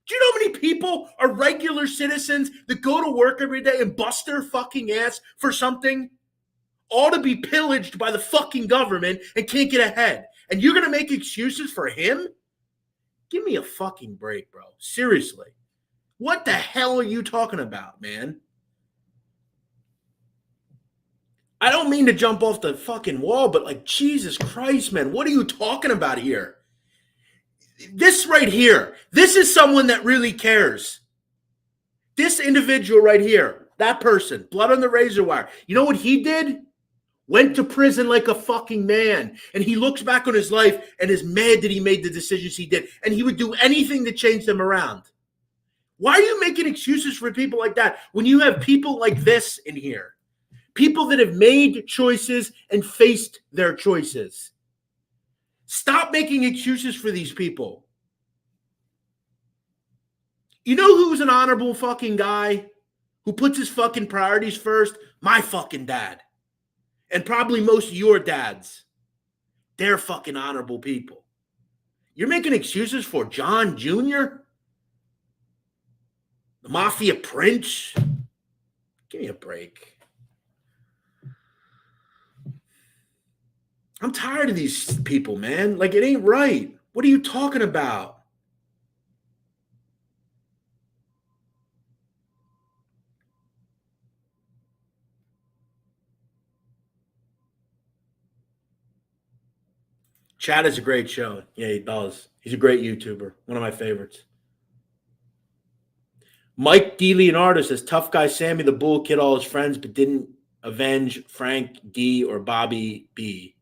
Do you know how many people are regular citizens that go to work every day and bust their fucking ass for something? All to be pillaged by the fucking government and can't get ahead. And you're going to make excuses for him? Give me a fucking break, bro. Seriously. What the hell are you talking about, man? I don't mean to jump off the fucking wall, but like, Jesus Christ, man, what are you talking about here? This right here, this is someone that really cares. This individual right here, that person, blood on the razor wire. You know what he did? Went to prison like a fucking man. And he looks back on his life and is mad that he made the decisions he did. And he would do anything to change them around. Why are you making excuses for people like that when you have people like this in here? People that have made choices and faced their choices. Stop making excuses for these people. You know who's an honorable fucking guy who puts his fucking priorities first? My fucking dad. And probably most of your dads. They're fucking honorable people. You're making excuses for John Jr.? The Mafia Prince? Give me a break. I'm tired of these people, man. Like, it ain't right. What are you talking about? Chad is a great show. Yeah, he does. He's a great YouTuber. One of my favorites. Mike DeLeonardo says tough guy Sammy the Bull killed all his friends but didn't avenge Frank D or Bobby B.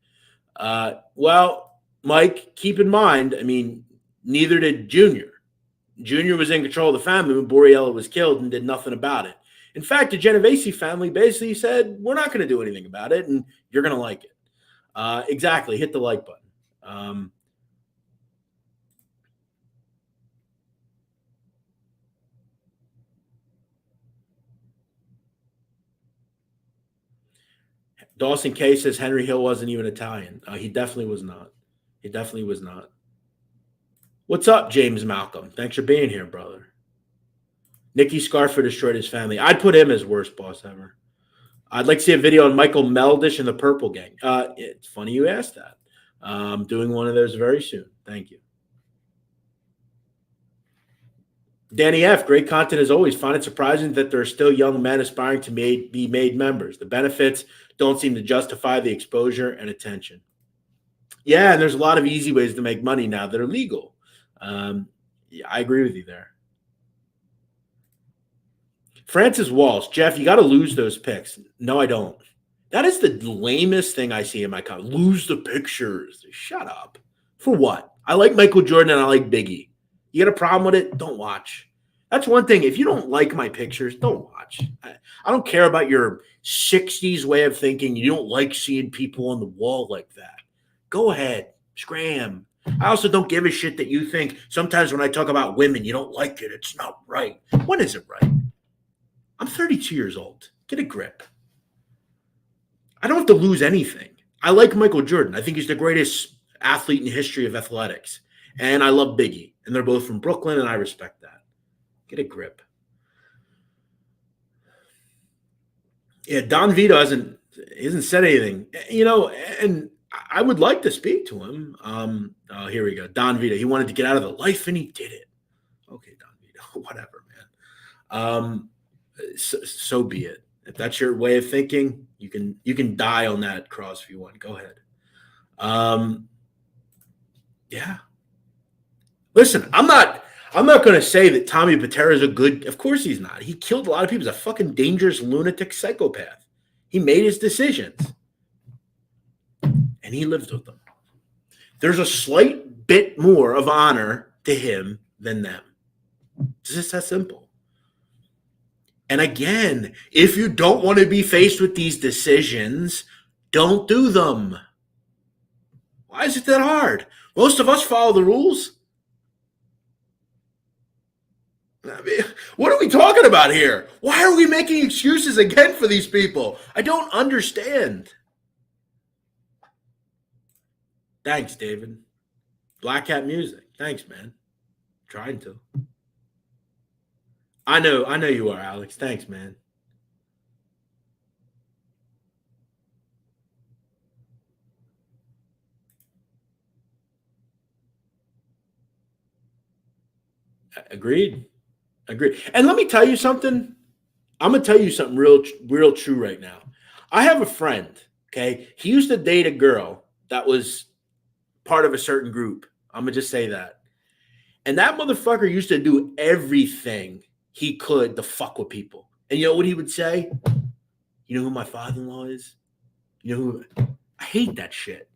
Well, Mike, keep in mind, I mean, neither did Junior. Junior was in control of the family when Borriello was killed and did nothing about it. In fact, the Genovese family basically said, we're not going to do anything about it, and you're going to like it. Exactly. Hit the like button. Dawson K says Henry Hill wasn't even Italian. He definitely was not. He definitely was not. What's up, James Malcolm? Thanks for being here, brother. Nicky Scarfer destroyed his family. I'd put him as worst boss ever. I'd like to see a video on Michael Meldish and the Purple Gang. It's funny you asked that. I'm doing one of those very soon. Thank you. Danny F., great content as always. Find it surprising that there are still young men aspiring to be made members. The benefits don't seem to justify the exposure and attention. Yeah, and there's a lot of easy ways to make money now that are legal. Yeah, I agree with you there. Francis Walsh, Jeff, you got to lose those picks. No, I don't. That is the lamest thing I see in my comment. Lose the pictures. Shut up. For what? I like Michael Jordan and I like Biggie. You got a problem with it? Don't watch. That's one thing. If you don't like my pictures, don't watch. I don't care about your 60s way of thinking. You don't like seeing people on the wall like that. Go ahead. Scram. I also don't give a shit that you think sometimes when I talk about women, you don't like it. It's not right. When is it right? I'm 32 years old. Get a grip. I don't have to lose anything. I like Michael Jordan. I think he's the greatest athlete in the history of athletics. And I love Biggie. And they're both from Brooklyn, and I respect that. Get a grip. Yeah, Don Vito hasn't said anything. You know, and I would like to speak to him. Here we go. Don Vito. He wanted to get out of the life, and he did it. Okay, Don Vito. Whatever, man. So be it. If that's your way of thinking, you can die on that cross if you want. Go ahead. Yeah. Listen, I'm not going to say that Tommy Patera is a good. Of course he's not. He killed a lot of people. He's a fucking dangerous lunatic psychopath. He made his decisions, and he lived with them. There's a slight bit more of honor to him than them. It's just that simple. And again, if you don't want to be faced with these decisions, don't do them. Why is it that hard? Most of us follow the rules. I mean, what are we talking about here? Why are we making excuses again for these people? I don't understand. Thanks, David. Black Hat Music. Thanks, man. Trying to. I know you are, Alex. Thanks, man. Agreed. And let me tell you something. I'm gonna tell you something real true right now. I have a friend. Okay, he used to date a girl that was part of a certain group. I'm gonna just say that. And that motherfucker used to do everything he could to fuck with people. And you know what he would say? You know who my father-in-law is? You know who? I hate that shit.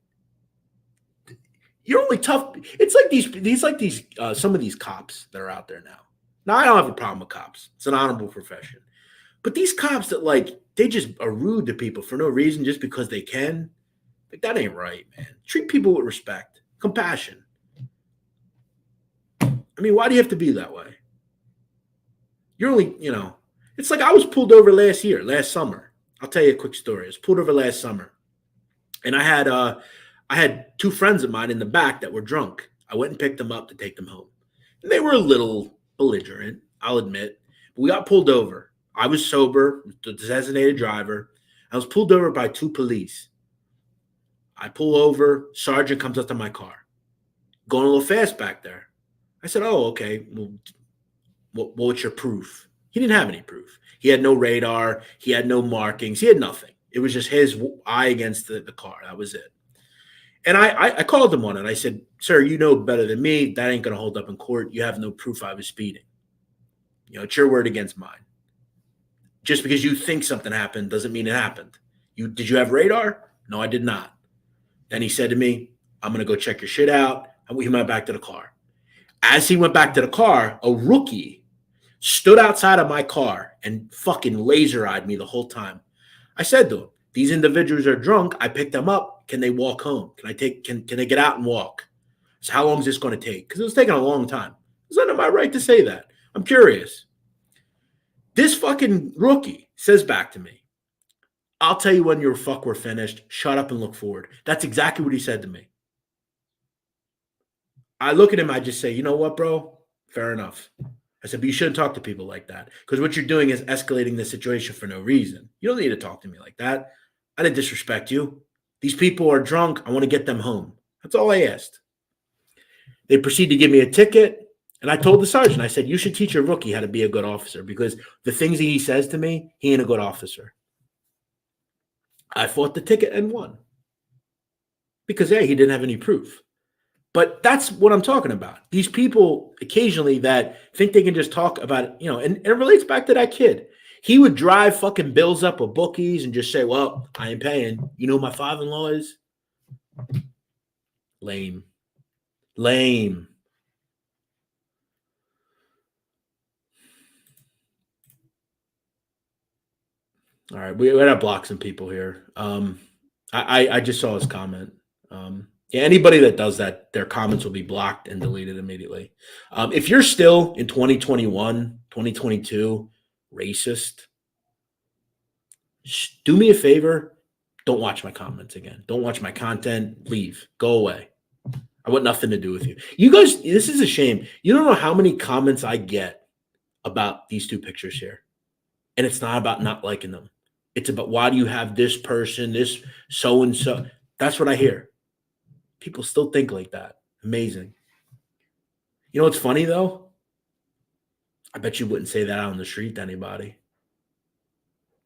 You're only tough. It's like these some of these cops that are out there now. Now I don't have a problem with cops. It's an honorable profession. But these cops that they just are rude to people for no reason just because they can, like that ain't right, man. Treat people with respect, compassion. I mean, why do you have to be that way? You're only, it's like I was pulled over last summer. I'll tell you a quick story. I was pulled over last summer, and I had two friends of mine in the back that were drunk. I went and picked them up to take them home. And they were a little belligerent, I'll admit. But we got pulled over. I was sober, the designated driver. I was pulled over by two police. I pull over. Sergeant comes up to my car, going a little fast back there. I said, "Oh, okay. Well, what's your proof?" He didn't have any proof. He had no radar. He had no markings. He had nothing. It was just his eye against the car. That was it. And I called him on it. I said, "Sir, you know better than me. That ain't going to hold up in court. You have no proof I was speeding. It's your word against mine. Just because you think something happened doesn't mean it happened. Did you have radar? No, I did not." Then he said to me, "I'm going to go check your shit out." And we went back to the car. As he went back to the car, a rookie stood outside of my car and fucking laser eyed me the whole time. I said to him, "These individuals are drunk. I picked them up. Can they walk home? Can they get out and walk? So how long is this going to take?" Because it was taking a long time. Is that my right to say that? I'm curious. This fucking rookie says back to me, "I'll tell you when your fuck we're finished. Shut up and look forward." That's exactly what he said to me. I look at him, I just say, "You know what, bro? Fair enough." I said, "But you shouldn't talk to people like that, because what you're doing is escalating the situation for no reason. You don't need to talk to me like that. I didn't disrespect you. These people are drunk. I want to get them home. That's all I asked." They proceed to give me a ticket. And I told the sergeant, I said, "You should teach a rookie how to be a good officer, because the things that he says to me, he ain't a good officer." I fought the ticket and won because, he didn't have any proof. But that's what I'm talking about. These people occasionally that think they can just talk about it, and it relates back to that kid. He would drive fucking bills up with bookies and just say, "Well, I ain't paying. You know who my father-in-law is?" Lame. Lame. All right. We gotta block some people here. I just saw his comment. Yeah, anybody that does that, their comments will be blocked and deleted immediately. If you're still in 2021, 2022, racist, do me a favor. Don't watch my comments again. Don't watch my content. Leave. Go away. I want nothing to do with you. You guys, this is a shame. You don't know how many comments I get about these two pictures here. And it's not about not liking them. It's about, why do you have this person, this so and so? That's what I hear. People still think like that. Amazing. You know what's funny though? I bet you wouldn't say that out on the street to anybody.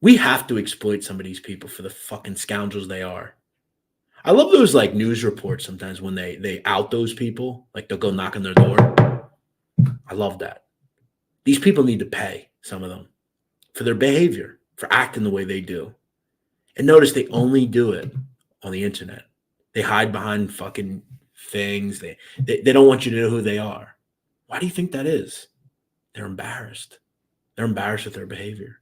We have to exploit some of these people for the fucking scoundrels they are. I love those like news reports sometimes when they out those people, like they'll go knock on their door. I love that. These people need to pay, some of them, for their behavior, for acting the way they do. And notice they only do it on the internet. They hide behind fucking things. They don't want you to know who they are. Why do you think that is? They're embarrassed. They're embarrassed with their behavior.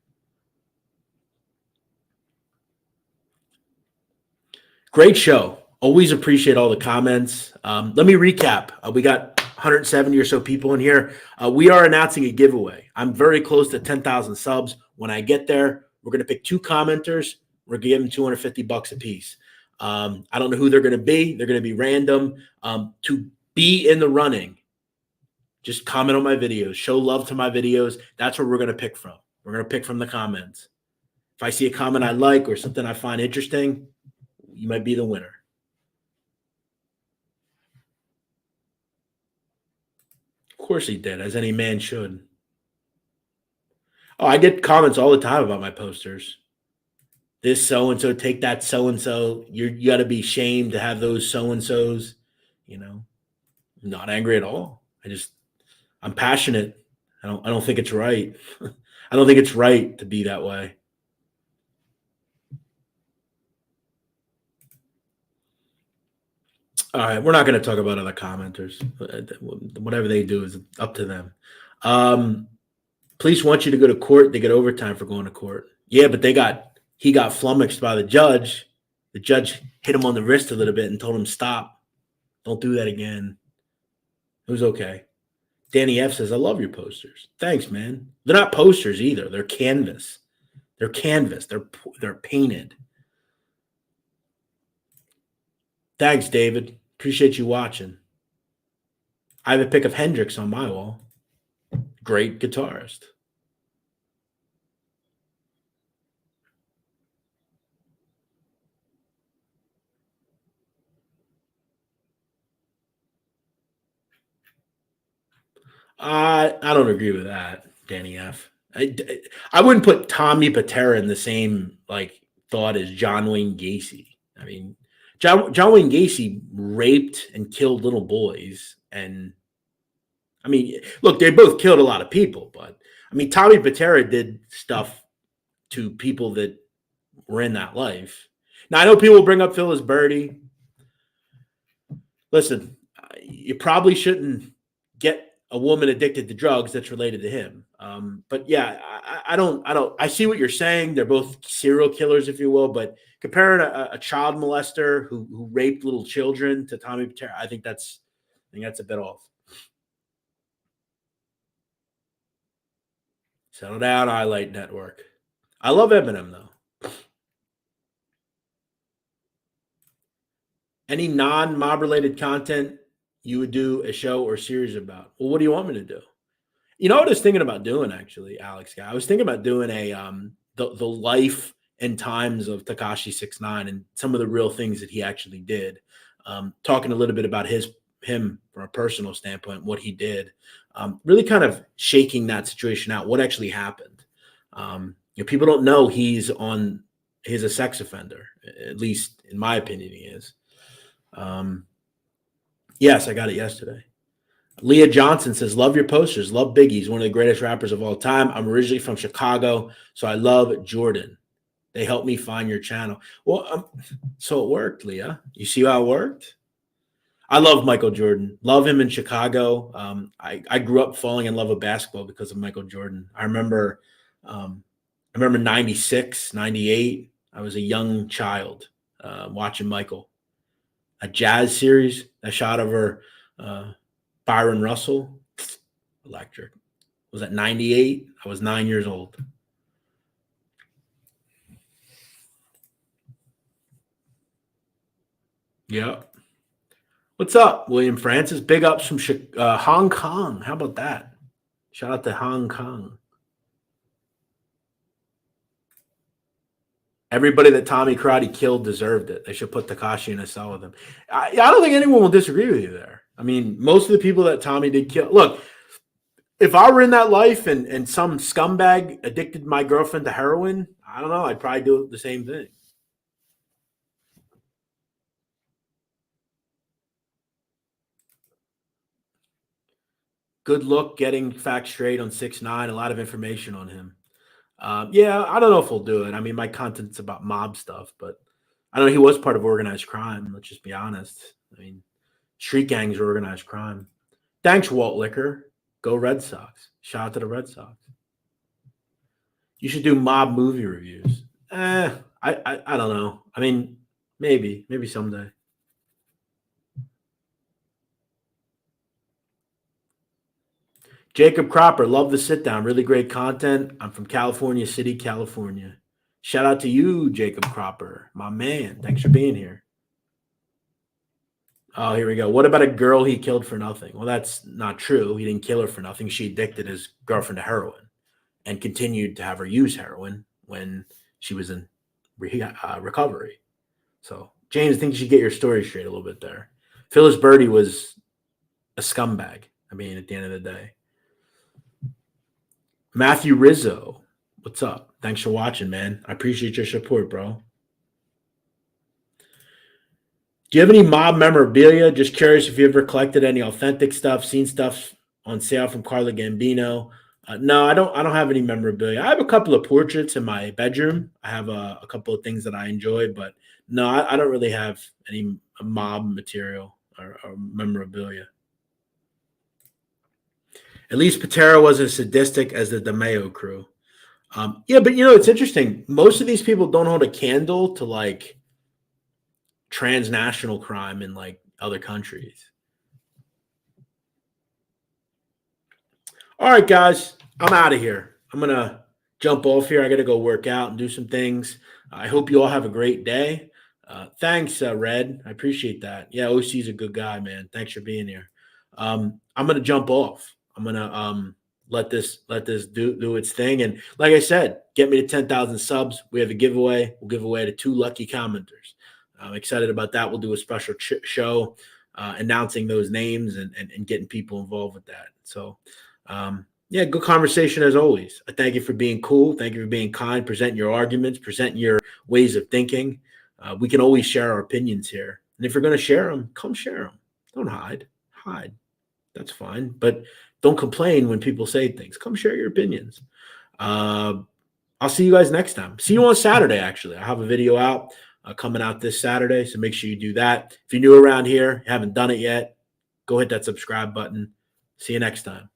Great show. Always appreciate all the comments. Let me recap. We got 170 or so people in here. We are announcing a giveaway. I'm very close to 10,000 subs. When I get there, we're going to pick 2 commenters. We're going to give them $250 a piece. I don't know who they're going to be. They're going to be random. To be in the running, just comment on my videos. Show love to my videos. That's where we're going to pick from. We're going to pick from the comments. If I see a comment I like or something I find interesting, you might be the winner. Of course he did, as any man should. Oh, I get comments all the time about my posters. This so-and-so, take that so-and-so. You got to be ashamed to have those so-and-sos. Not angry at all. I'm passionate. I don't think it's right. I don't think it's right to be that way. All right, we're not going to talk about other commenters. Whatever they do is up to them. Police want you to go to court. They get overtime for going to court. Yeah, but he got flummoxed by the judge. The judge hit him on the wrist a little bit and told him, "Stop. Don't do that again." It was okay. Danny F says, "I love your posters." Thanks, man. They're not posters either. They're canvas. They're canvas. They're painted. Thanks, David. Appreciate you watching. I have a pic of Hendrix on my wall. Great guitarist. I don't agree with that, Danny F. I wouldn't put Tommy Patera in the same like thought as John Wayne Gacy. I mean, John Wayne Gacy raped and killed little boys, and I mean, look, they both killed a lot of people, but I mean, Tommy Patera did stuff to people that were in that life. Now I know people bring up Phyllis Birdie. Listen, you probably shouldn't get a woman addicted to drugs that's related to him. But yeah, I see what you're saying. They're both serial killers, if you will. But comparing a child molester who raped little children to Tommy Patera, I think that's a bit off. Settle down, Highlight Network. I love Eminem though. Any non-mob related content you would do a show or series about? Well, what do you want me to do? You know what I was thinking about doing actually, Alex guy? I was thinking about doing a the life and times of Tekashi 6ix9ine and some of the real things that he actually did. Talking a little bit about him from a personal standpoint, what he did. Really kind of shaking that situation out, what actually happened. People don't know he's a sex offender, at least in my opinion, he is. Yes, I got it yesterday. Leah Johnson says, love your posters. Love Biggie. He's one of the greatest rappers of all time. I'm originally from Chicago, so I love Jordan. They helped me find your channel. Well, so it worked, Leah. You see how it worked? I love Michael Jordan. Love him in Chicago. I grew up falling in love with basketball because of Michael Jordan. I remember 96, 98. I was a young child watching Michael. A Jazz series, a shot over Byron Russell, electric. Was that 98? I was 9 years old. Yep. What's up, William Francis? Big ups from Hong Kong. How about that? Shout out to Hong Kong. Everybody that Tommy Karate killed deserved it. They should put Tekashi in a cell with him. I don't think anyone will disagree with you there. I mean, most of the people that Tommy did kill. Look, if I were in that life and some scumbag addicted my girlfriend to heroin, I don't know. I'd probably do the same thing. Good look getting facts straight on 6ix9ine. A lot of information on him. Yeah, I don't know if we'll do it. I mean, my content's about mob stuff, but I know he was part of organized crime. Let's just be honest. I mean, street gangs are organized crime. Thanks, Walt Liquor. Go Red Sox. Shout out to the Red Sox. You should do mob movie reviews. I don't know. I mean, maybe someday. Jacob Cropper, love the sit down. Really great content. I'm from California City, California. Shout out to you, Jacob Cropper, my man. Thanks for being here. Oh, here we go. What about a girl he killed for nothing? Well, that's not true. He didn't kill her for nothing. She addicted his girlfriend to heroin and continued to have her use heroin when she was in recovery. So, James, I think you should get your story straight a little bit there. Phyllis Birdie was a scumbag. I mean, at the end of the day. Matthew Rizzo, what's up? Thanks for watching, man. I appreciate your support, bro. Do you have any mob memorabilia? Just curious if you ever collected any authentic stuff, seen stuff on sale from Carla Gambino. No, I don't have any memorabilia. I have a couple of portraits in my bedroom. I have a couple of things that I enjoy, but no, I don't really have any mob material or memorabilia. At least Patera wasn't as sadistic as the DeMeo crew. Yeah, but it's interesting. Most of these people don't hold a candle to like transnational crime in like other countries. All right, guys, I'm out of here. I'm going to jump off here. I got to go work out and do some things. I hope you all have a great day. Thanks, Red. I appreciate that. Yeah, OC's a good guy, man. Thanks for being here. I'm going to jump off. I'm going to let this do its thing. And like I said, get me to 10,000 subs. We have a giveaway. We'll give away to 2 lucky commenters. I'm excited about that. We'll do a special show announcing those names and getting people involved with that. So Yeah, good conversation as always. I thank you for being cool. Thank you for being kind, presenting your arguments, presenting your ways of thinking. We can always share our opinions here. And if you're going to share them, come share them. Don't hide. Hide. That's fine. But don't complain when people say things. Come share your opinions. Uh, I'll see you guys next time. See you on Saturday, actually. I have a video out coming out this Saturday, so make sure you do that. If you're new around here, haven't done it yet, go hit that subscribe button. See you next time.